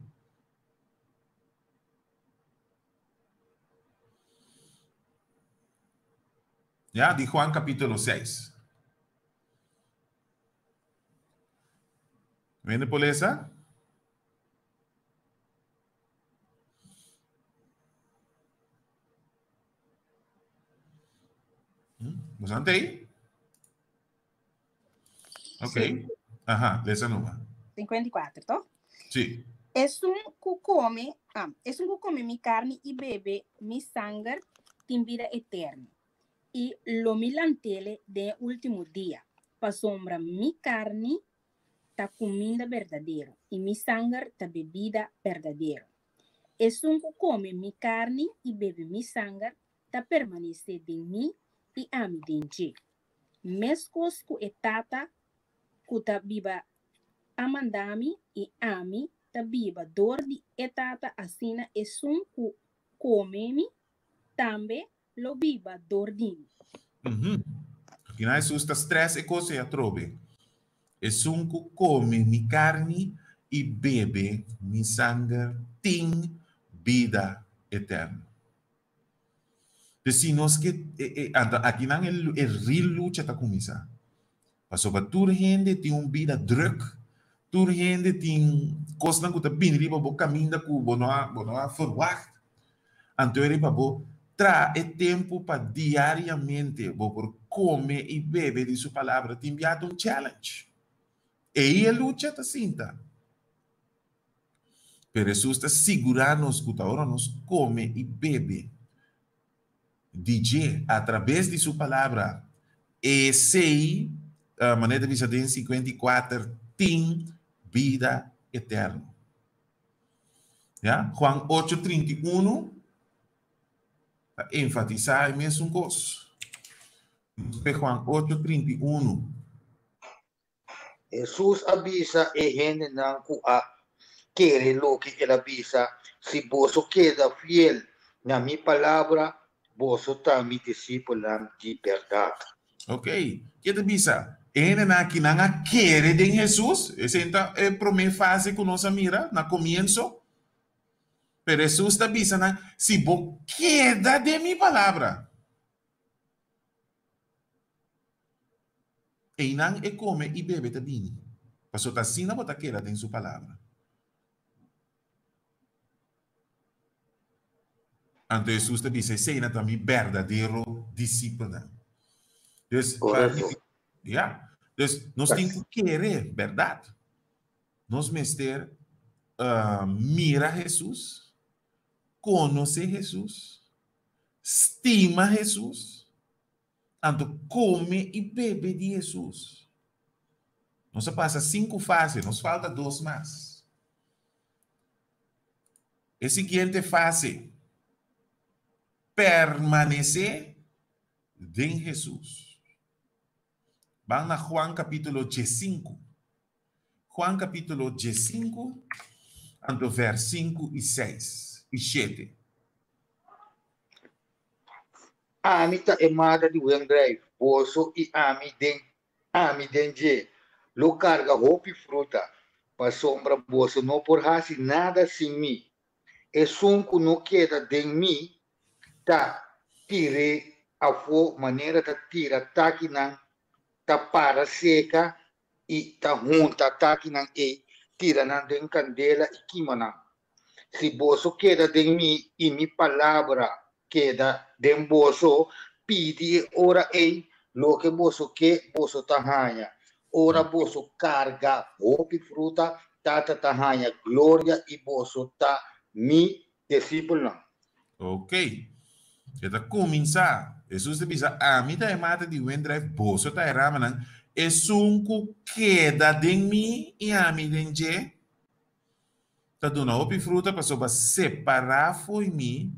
Já, de Juan capítulo 6. Vende por essa? ¿Vos ante aí? Ok. Sim. Ajá, essa numa. 54, tô? Sim. Es un que come mi carne y bebe mi sangre, tiene vida eterna. Y lo mi lantele de último día. Pa sombra mi carne, ta comida verdadero. Y mi sangre, ta bebida verdadero. Es un que come mi carne y bebe mi sangre, ta permanece de mí y a mí de ti. Mescos ku etata, ku ta biba amandami y a mí, ta biba dor di etata asina es un ku come mi, tambe lo biba dor di mi. Aqui na Jesus está três coisas a trobe. Es un que come mi carne e bebe mi sangue, tem vida eterna. Decimos que aqui não é real luta está começando. Mas para toda gente tem uma vida druk, toda gente tem coisas que está bem riba o caminho que não verwacht. Então ele para trazer tempo para diariamente por comer e beber de sua palavra, tem enviado challenge. E aí a luta está cinta. Pero Jesús está asegurando que ahora nos come y bebe. DJ, a través de su palabra, ese, maneira de vista de 54, tem vida eterna. ¿Ya? Juan 8:31, enfatizar a mesma coisa. Juan 8:31. Jesús avisa e gente não quiere lo que ele avisa. Se você queda fiel na minha palavra, você está me discipulando de verdade. Ok. Que te avisa? Ele na que não quer de Jesus. Essa é a primeira fase que nós mira, no começo. Pero Jesus está avisando, se você queda de minha palavra. E não é come e bebe também. Pastor está assim, não bota queda em sua palavra. Então Jesus está dizendo, sei na também verdadeiro discípulo. Então, nós temos que querer, verdade? Nós mester mira Jesus, conhece Jesus, estima Jesus, então come e bebe de Jesus. Nós passa 5 fases, nos falta 2 mais. A seguinte fase, permanecer em Jesus. Vamos a Juan capítulo 5. Juan capítulo 5, ante vers 5 e 6 e 7. Ami ta emada de Wendrive, boso e ami denje. Lo carga roupa e fruta, para sombra boso não por hasi nada sem mim. E sunco não queda de mim, tá tire a fo maneira ta tira taki nan ta para seca e ta junta taki nan e tira nan den candela e quima. Se boso queda de mim e mi palavra queda de boso, pide ora e lo que boso que boso tahanha. Ora boso carga roupa e fruta, tata tahanha glória e boso ta mi discípulo. Ok. Kita começar. Jesus te bisa a mim da mata de Wendrive boso ta eramanan. E sunku queda de mim e a mim denje. Ta dona roupa e fruta para soba separar foi mim.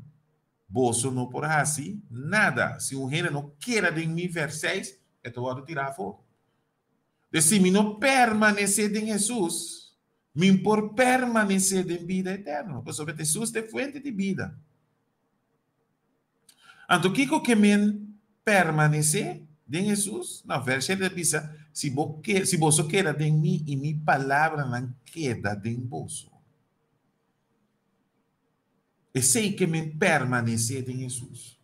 Boso não por assim nada. Se um reino não queira de mim vers 6, é todo tirar fora. Se me não permanecer em Jesus, me por permanecer em vida eterna. Porque Jesus é fonte de vida. Então, o que me permanecer em Jesus? Na versão ele diz, se você quer de mim e minha palavra não queda em você. E sei que me permanecer em Jesus.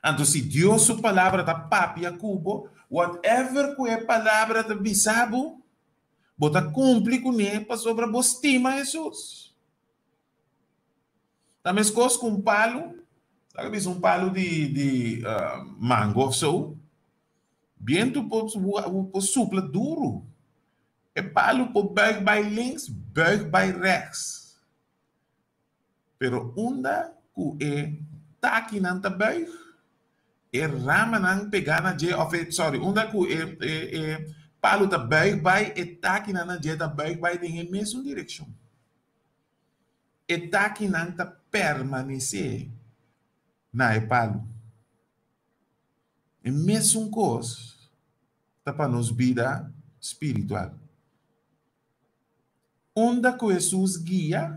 Então, se Deus sua palavra da papia cubo, whatever que é palavra da bisabo, bota cumpre com ele para sobre a estima Jesus. Também coisas com palo, sabe, um palo de mango, so, bem tu pode supla duro. É palo por berg by links, berg by rechts. Pero onda que é taki nanta berg, é rama nang pegana je of sorry, onda que é palo da berg by é taki nana je da berg by em mesma direção. É taki nanta permanecer na palo. É mesmo coisa tá para nos vida espiritual. Onda que Jesus guia,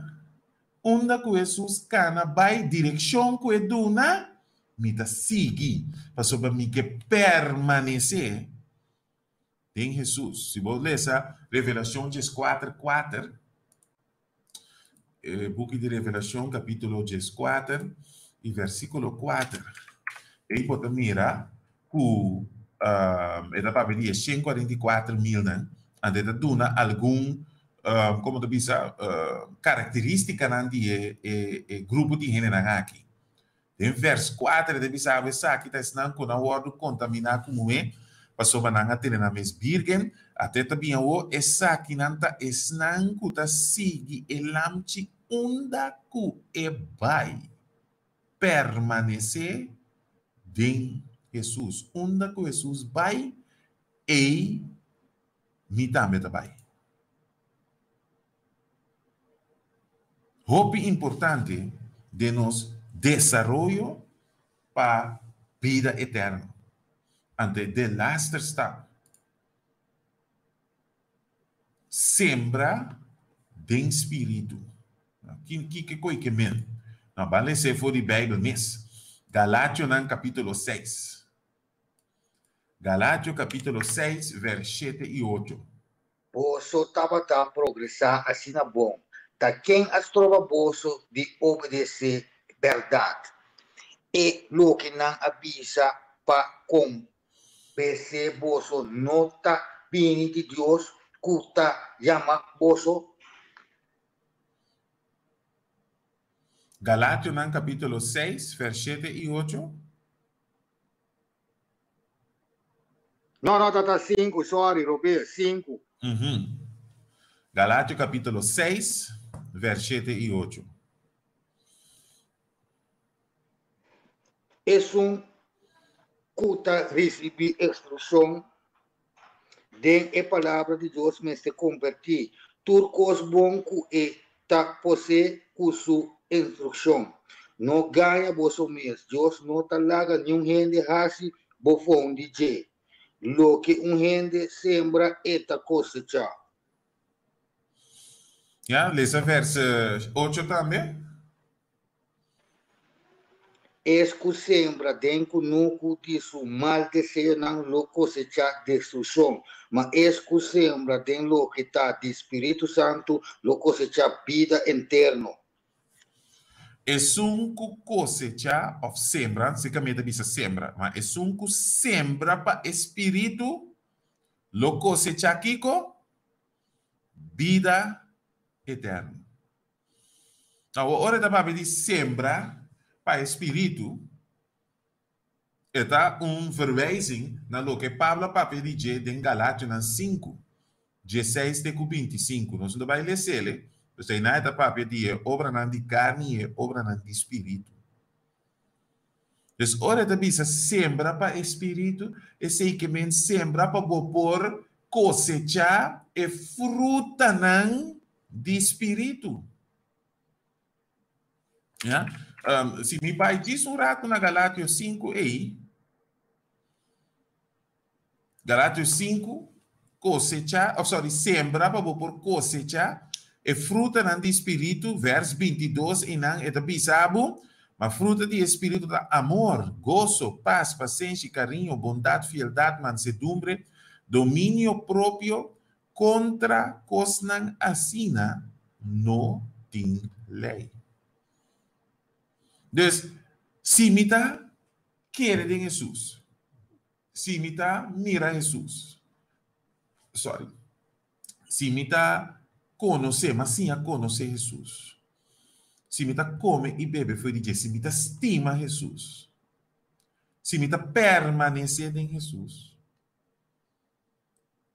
onda que Jesus cana vai direção que é duna, me tá seguir para sobre mim que permanecer em Jesus. Se você ler essa Revelação 4:4, book de Revelação capítulo 4 e versículo 4, aí pode mirar que é para pedir 144 mil, né? Ande da duna algum como tu bisa característica de grupo de gente aqui. Em verso 4 de bisa essa que está ensinando com a ordem contaminar como é, passou para não ter na mes birgen, até também o essa que não está ensinando que está sigue elamchi onda que vai permanecer em Jesus. Onda que Jesus vai e me também vai. Hope importante de nos desarrollo para vida eterna. Ante the last step. Sembra de espírito. Que coisa que men? Não, vale ser for de Bíblia mesmo. Galátios capítulo 6. Galátios capítulo 6, versículos 7 e 8. Boso tava a progressar assim na bom. Tá quem as trova boso de obedecer verdade. E lo que não avisa para com BC boso nota bini de Deus, cuta llama boso. Galátios capítulo 6, versículos 7 e 8. Não, tá 5, sorry, Roberto, 5. Galátios capítulo 6, versículos 7 e 8. Es un cuta recibir instrucción de la palabra de Dios me se convertir. Turcos bon ku e ta pose ku su instrucción. No ganha vos mes. Dios no talaga nenhum gente hasi bofon DJ. Lo que un gente sembra eta cosecha. Ja, lees verso 8 também. Es que sembra dentro no de su mal desejo não lo cosecha destrucción. Mas es que sembra dentro lo que está de Espíritu Santo lo cosecha vida eterna. Es un que cosecha of sembra, basicamente dice sembra, mas es un que sembra para espíritu, lo cosecha kiko, vida eterna. Agora da papi diz sembra para espírito, está verwijzing naar lo que Pablo papi diz em Galátios 5, 16 te 25. Nós não vai ler ele. Você não está papi diz obra não de carne e obra não de espírito. Dus ora da bisa sembra para espírito, e sei que men sembra para por cosecha e fruta não de espírito. Yeah? Se me pai diz rato na Galátios 5, Galátios 5, cosecha, sembra para por cosecha, e fruta não de espírito, verso 22, e não é da bisabo, mas fruta de espírito da amor, gozo, paz, paciência, carinho, bondade, fieldade, mansedumbre, domínio próprio, contra cosnan assina, no tem lei. Dus, se me tá querer de Jesus, se me tá mira Jesus, se me tá conhecer, mas sim a conhecer Jesus, se me tá come e bebe, foi dizer, se me tá estima Jesus, se me tá permanecer em Jesus,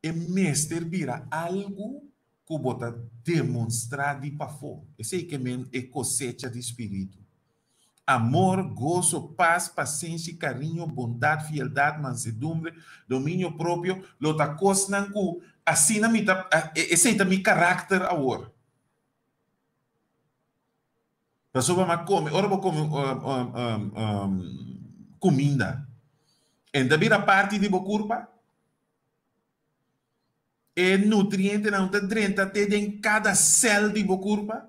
e mestre vira algo que bota demonstrar de para fora, esse aí que é cosecha de espírito. Amor, gozo, paz, paciência, carinho, bondade, fieldade, mansedumbre, domínio próprio, lota coisa que assim na minha, esse é meu caráter agora. Pessoa vai comer, ora vou comer comida. E da vira parte de boa curva, e nutriente não te drenta até em cada célula de boa curva.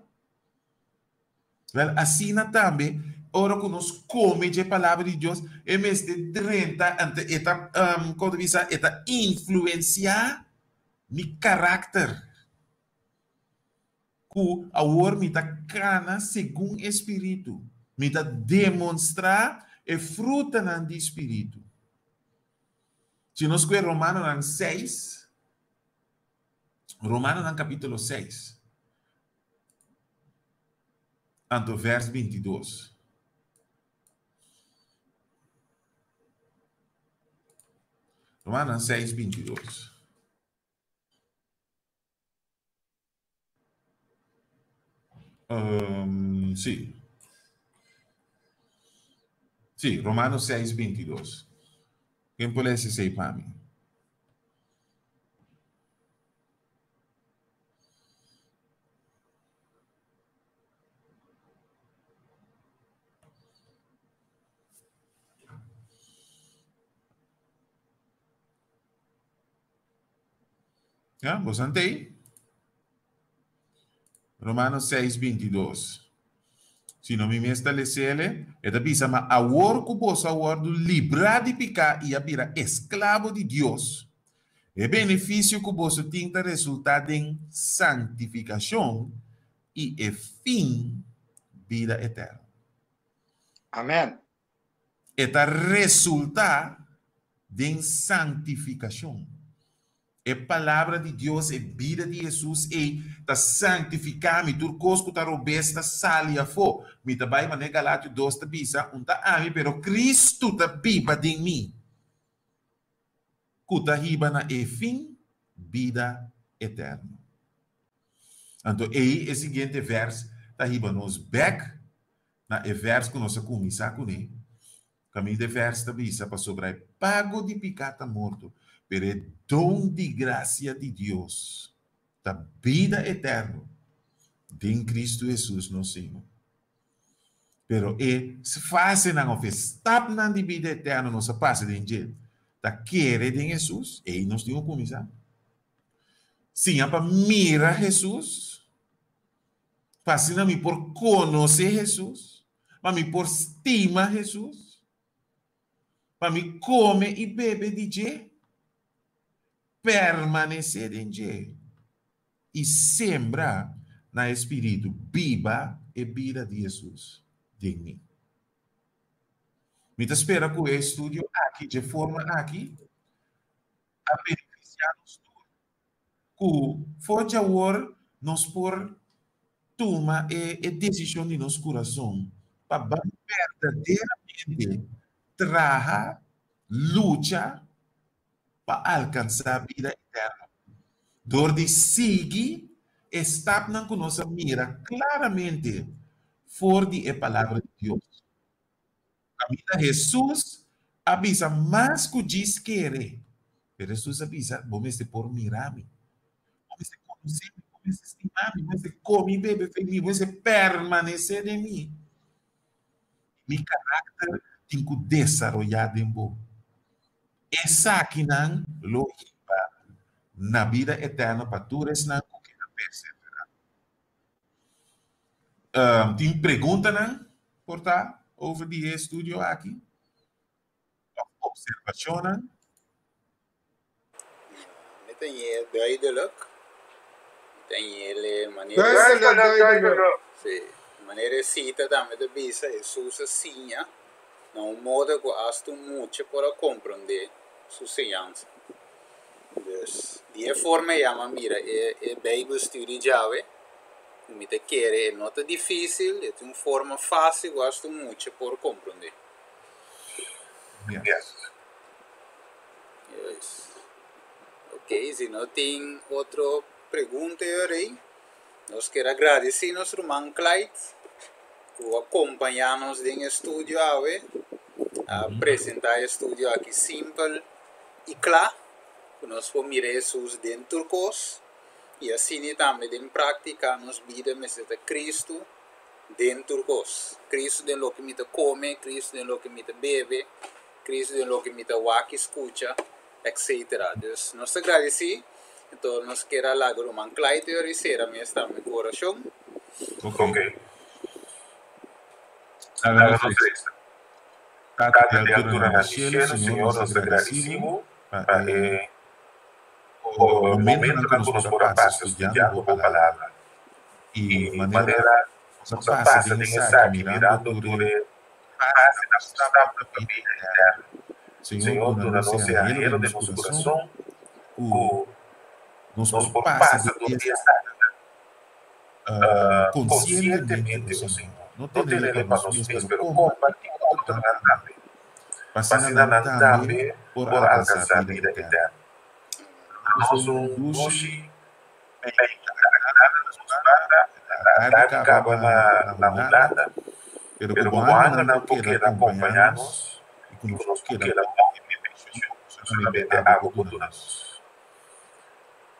Assim também. Ora que nós comemos a palavra de Deus, em vez de drenta, quando diz, influenciar meu caráter. Que agora me está cana segundo o Espírito. Me está demonstrar a fruta do Espírito. Se nós vemos Romanos 6, Romanos capítulo 6, ante o verso 22. Romanos 6, 22. Sí. Sí, Romanos 6, 22. ¿Quién puede decir para mí? ¿Ya? ¿Vos ante ahí? Romanos 6, 22. Se não me estabelecele, é da bisa, mas a war que você do livrar de picar e a vira escravo de Deus. É benefício que você tem que resultar em santificação e é fim vida eterna. Amén. É da resultar em santificação. É palavra de Deus, é vida de Jesus, e tá santificar me turcos que tá robesta salia fo. Me tá vai mané Galátia 2 tá bisa, tá ami, pero Cristo tá biba de mim. Kuta hiba na e fim, vida eterna. Então, aí é o seguinte verso, tá hiba nos back, na e verso que nós começar com ele. Caminho de verso tá bisa, para sobrar pago de picata morto. Pero é dom de graça de Deus, da vida eterna, em Cristo Jesus, nosso Senhor. Pero se faz não está na vida eterna, não se passa de jeito. Da querer de Jesus, e nós temos que começar. Sim, para mirar Jesus, fazendo me por conhecer Jesus, para me por estimar Jesus, para me comer e beber de jeito. Permanecer em Deus e sembrar na Espírito viva e vida de Jesus em mim. Me espera que o estudo aqui, de forma aqui, a beneficiar-nos tudo. Que forte agora nós por tomar a decisão de nosso coração para verdadeiramente trabalhar, lutar para alcançar a vida eterna. Dor de seguir, está na nossa mira claramente fora a palavra de Deus. A vida de Jesus avisa mais que diz querer. Mas Jesus avisa, vamos por mirar-me, vamos conhecer-me, vamos estimar-me, vamos comer, beber, feliz, vamos permanecer em mim. Meu caráter tem que desenvolver em você. Essa aqui não lo hipa na vida eterna para todos não que não perseverar. Tem pergunta não? Portar over the estúdio aqui? Observação não? Me tem duidelijk. Tem ele Duidelijk. Sim, maneira cita também de bisa Jesus assim, não modo que asto muito para compreender sua enseñanza. Dus, die forma llama, mira, é Bijbel studie jave, me te quer, não é difícil, é uma forma fácil, gosto muito por compreender. Yes. Yes. Ok, se não tem outra pergunta aí, nós quero agradecer nosso irmão Clyde por acompanhar-nos no estúdio, a apresentar o estúdio aqui simples e claro, que nós vamos mirar Jesus dentro do curso e assim também em prática nos vida de Cristo dentro do curso. Cristo dentro do que me come, Cristo dentro do que me bebe, Cristo dentro do que me ouve, escuta, etc. Então, nós agradecemos. Então, nós queremos lá do irmão Clyde e orar a meu coração. Ok. Háganos esta. Cada criatura na cielo, Senhor, nós agradecemos o momento que nos for a paz estudando a palavra. E maneira nos passa de insight, mirando tudo paz na sua vida eterna. Senhor, tu não se anhelo de nosso coração, nos por passa do dia conscientemente, Senhor. Não tem para nós mesmos, pero compartimos com também. Passando também por alcançar a vida eterna. Nós hoje la mulata, pero como Ana no quiere acompañarnos, y como nos quiere solamente algo culturales.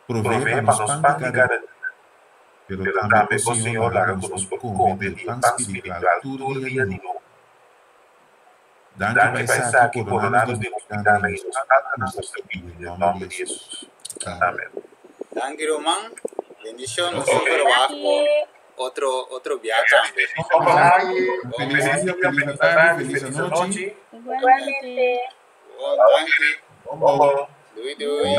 Provee para nos pan de cada día, pero también o Senhor larga conosco come del pan espiritual todo dia de novo. Danke paisa que coronados de hospital y nos en nombre de Jesús. Amén. Danke Roman. Bendición, nos trabajo. Otro viaje. Feliz tarde, feliz noche. Igualmente. Danke. Bye. Doei.